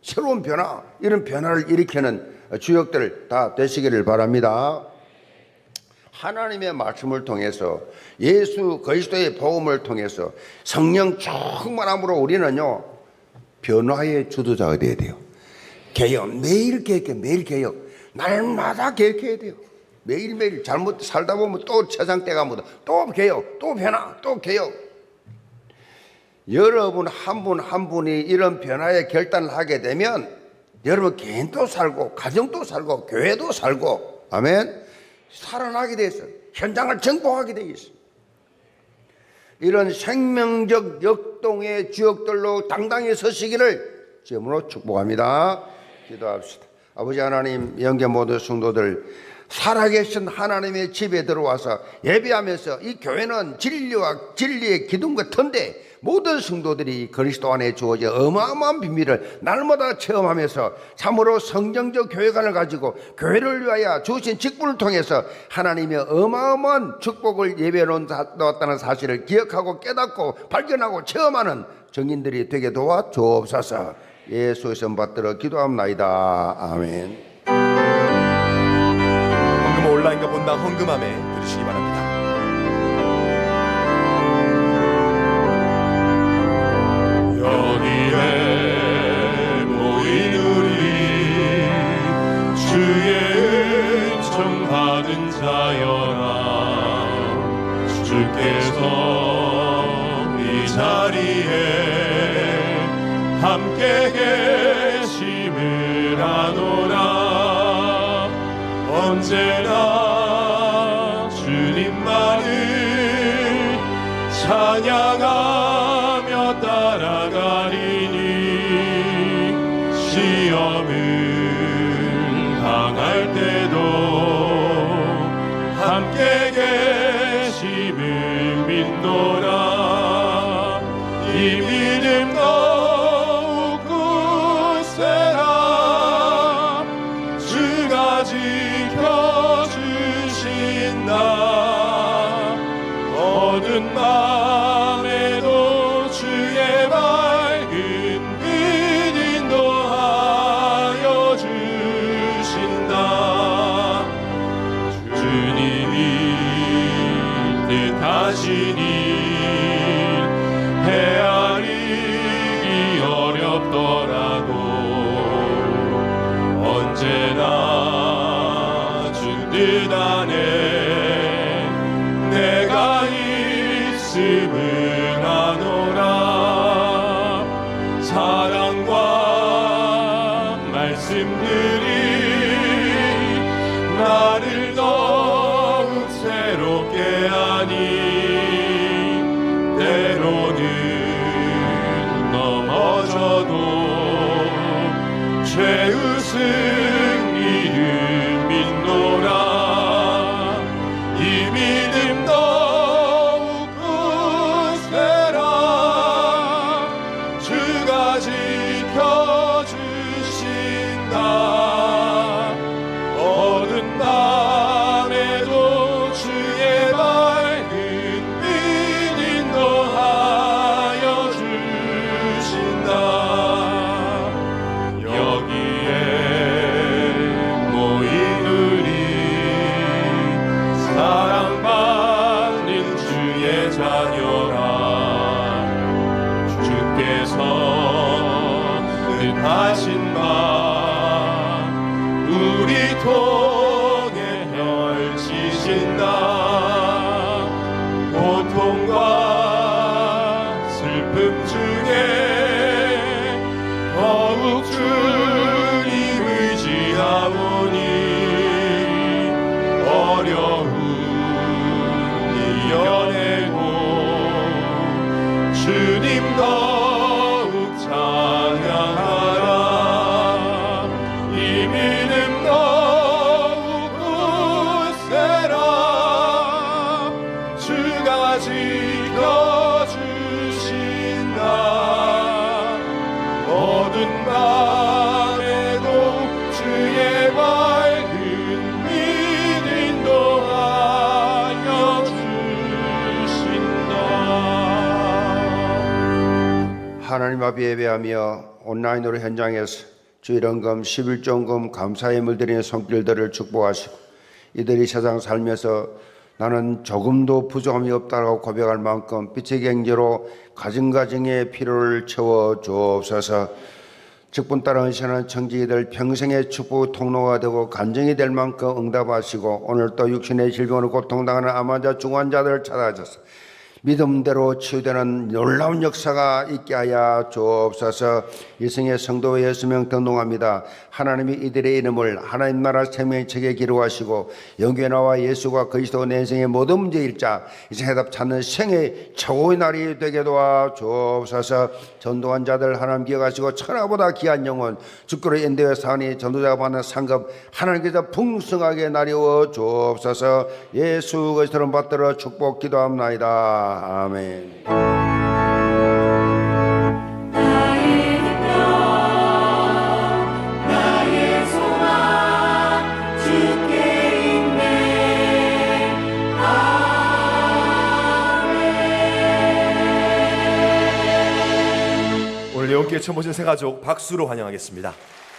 J: 새로운 변화 이런 변화를 일으키는 주역들 다 되시기를 바랍니다. 하나님의 말씀을 통해서 예수 그리스도의 복음을 통해서 성령 충만함으로 우리는요 변화의 주도자가 되어야 돼요. 개혁 매일 개혁해 매일 개혁 날마다 개혁해야 돼요. 매일매일 잘못 살다 보면 또 세상 때가 묻어 또 개혁 또 변화 또 개혁. 여러분 한 분 한 분이 이런 변화의 결단을 하게 되면 여러분 개인도 살고 가정도 살고 교회도 살고 아멘 살아나게 돼 있어요. 현장을 정복하게 돼 있어요. 이런 생명적 역동의 주역들로 당당히 서시기를 주님으로 축복합니다. 기도합시다. 아버지 하나님 영계 모든 성도들 살아계신 하나님의 집에 들어와서 예배하면서 이 교회는 진리와 진리의 기둥 같은데 모든 성도들이 그리스도 안에 주어져 어마어마한 비밀을 날마다 체험하면서 참으로 성경적 교회관을 가지고 교회를 위하여 주신 직분을 통해서 하나님의 어마어마한 축복을 예배해 놓았다는 사실을 기억하고 깨닫고 발견하고 체험하는 증인들이 되게 도와 주옵소서. 예수의 선 받들어 기도합나이다. 아멘.
B: 헌금 온라인과 본당 헌금함에 들으시기 바랍니다.
G: 여기에 모인 우리 주의 은총받은 자여라. 주께서 이 자리에 언제나 주님만을 찬양하며 따라가리니 시험을 당할 때도 함께 계심을 믿노라. 이 믿음 더욱 굳세라. 주가 지켜주신다. 어두운 밤에도 주의 밝은 빛 인도하여 주신다. 주님이 뜻하신 일 헤아리기 어렵더라도 언제나 준 뜻 안에 내가 있음을 아노라. 사랑과 말씀들이 나를 더욱 새롭게 하니 때로는 넘어져도 죄의 승리를 믿노라. 이 믿음 더욱 굳세라. 주가 지켜주신다. 어두운 밤에도 주의 밝은 빛 인도하여 주신다. 여기에 모인 우리 사랑받는 주의 자녀라. 주께서 뜻하신 바 우리 통해 펼치신다. 고통과 슬픔 중에 더욱 주님 의지하오니 어려움 이겨내고 주님 더욱 찬양하라. 이 믿음 더욱 굳세라. 주가 지켜주신다. 어두운 밤에도 주의 밝은 빛 인도하여 주신다.
J: 하나님 앞에 예배하며 온라인으로 현장에서 주일헌금 11조금 감사의 물들이는 손길들을 축복하시고 이들이 세상 살면서 나는 조금도 부족함이 없다고 고백할 만큼 빛의 경제로 가정가정의 필요를 채워 주옵소서. 직분 따라 헌신하는 청지기들 평생의 축복 통로가 되고 간증이 될 만큼 응답하시고 오늘 또 육신의 질병으로 고통당하는 암 환자 중환자들을 찾아주셔서 믿음대로 치유되는 놀라운 역사가 있게 하여 주옵소서. 이승의 성도 예수 명 등록합니다. 하나님이 이들의 이름을 하나님 나라 생명의 책에 기록하시고 영계 나와 예수가 그리스도 내 인생의 모든 문제 일자 이제 해답 찾는 생의 최고의 날이 되게 도와 주옵소서. 전도한 자들 하나님 기억하시고 천하보다 귀한 영혼 주께로 인도의 사안이 전도자가 받는 상급 하나님께서 풍성하게 나리워 주옵소서. 예수 그리스도를 받들어 축복 기도합나이다. 아멘.
B: 오늘 예원교회 처음 오신 새가족 박수로 환영하겠습니다.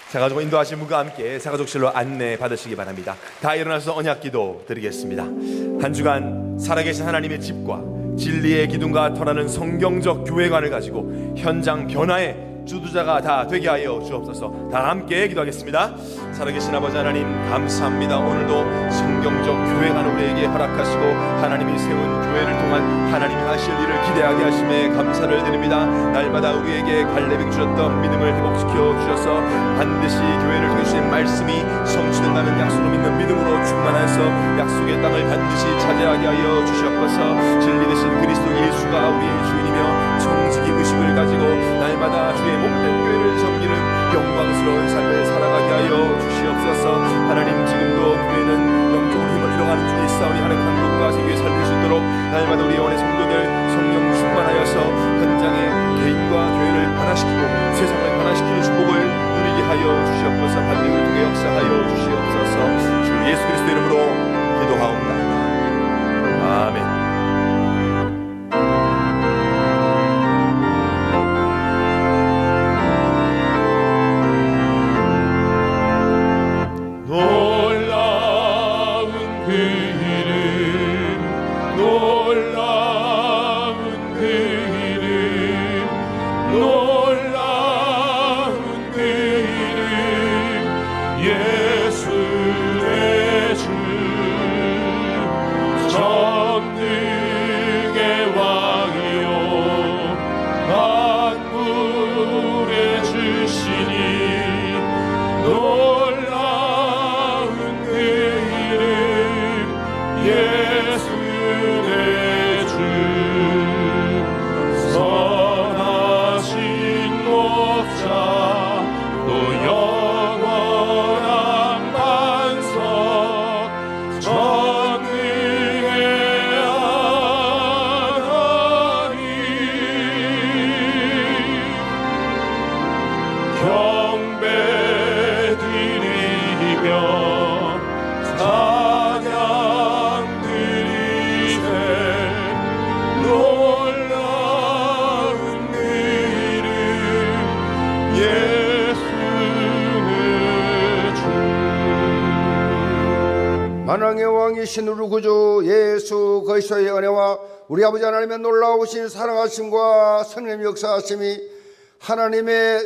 B: 새가족 인도하신 분과 함께 새가족실로 안내 받으시기 바랍니다. 다 일어나서 언약기도 드리겠습니다. 한 주간 살아계신 하나님의 집과 진리의 기둥과 터나는 성경적 교회관을 가지고 현장 변화에 주도자가 다 되게 하여 주옵소서. 다 함께 기도하겠습니다. 살아계신 아버지 하나님 감사합니다. 오늘도 성경적 교회관을 우리에게 허락하시고 하나님이 세운 교회를 통한 하나님이 하실 일을 기대하게 하심에 감사를 드립니다. 날마다 우리에게 갈렙이 주셨던 믿음을 회복시켜 주셔서 반드시 교회를 통해 주신 말씀이 성취된다는 약속을 믿는 믿음으로 충만해서 약속의 땅을 반드시 차지하게 하여 주시옵소서. 진리 되신 그리스도 예수가 우리의 주인이며 정직이 의식을 가지고 날마다 주의 몸된 교회를 섬기는 영광스러운 삶을 살아가게 하여 주시옵소서. 하나님 지금도 교회는 영적으로 힘을 잃어가는 중에 있사오니 하나님 한국과 세계에 살릴 수 있도록 날마다 우리 영혼의 성도들 성령 충만하여서 현장에 개인과 교회를 변화시키고 세상을 변화시키는 축복을 누리게 하여 주시옵소서. 반응을 통해 역사하여 주시옵소서. 주 예수 그리스도 이름으로 기도하옵나이다. 아멘.
G: 놀라운 그 이름 놀라운 그 이름 놀라운 그 이름 예수 내 주 전능의 왕이요 만물의 주시니 놀라운 그 이름 예수 내 주 선하신 목자 또 영원한 반석 전능의 하나님 경배 드리며 찬양 드리세 놀라운 그 이름 예수 내 주
J: 만왕의 왕이신 우리 구주 예수 그리스도의 은혜와 우리 아버지 하나님의 놀라우신 사랑하심과 성령의 역사하심이 하나님의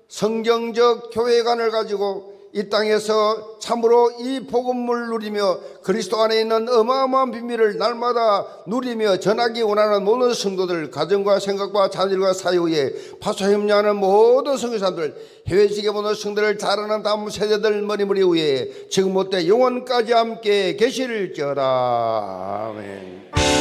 J: 성경적 교회관을 가지고 이 땅에서 참으로 이 복음을 누리며 그리스도 안에 있는 어마어마한 비밀을 날마다 누리며 전하기 원하는 모든 성도들, 가정과 생각과 자녀들과 사유에 파수협력하는 모든 성교사들, 해외지계 모든 성도들을 자라는 다음 세대들 머리머리 위에 지금부터 영원까지 함께 계실지어다. 아멘.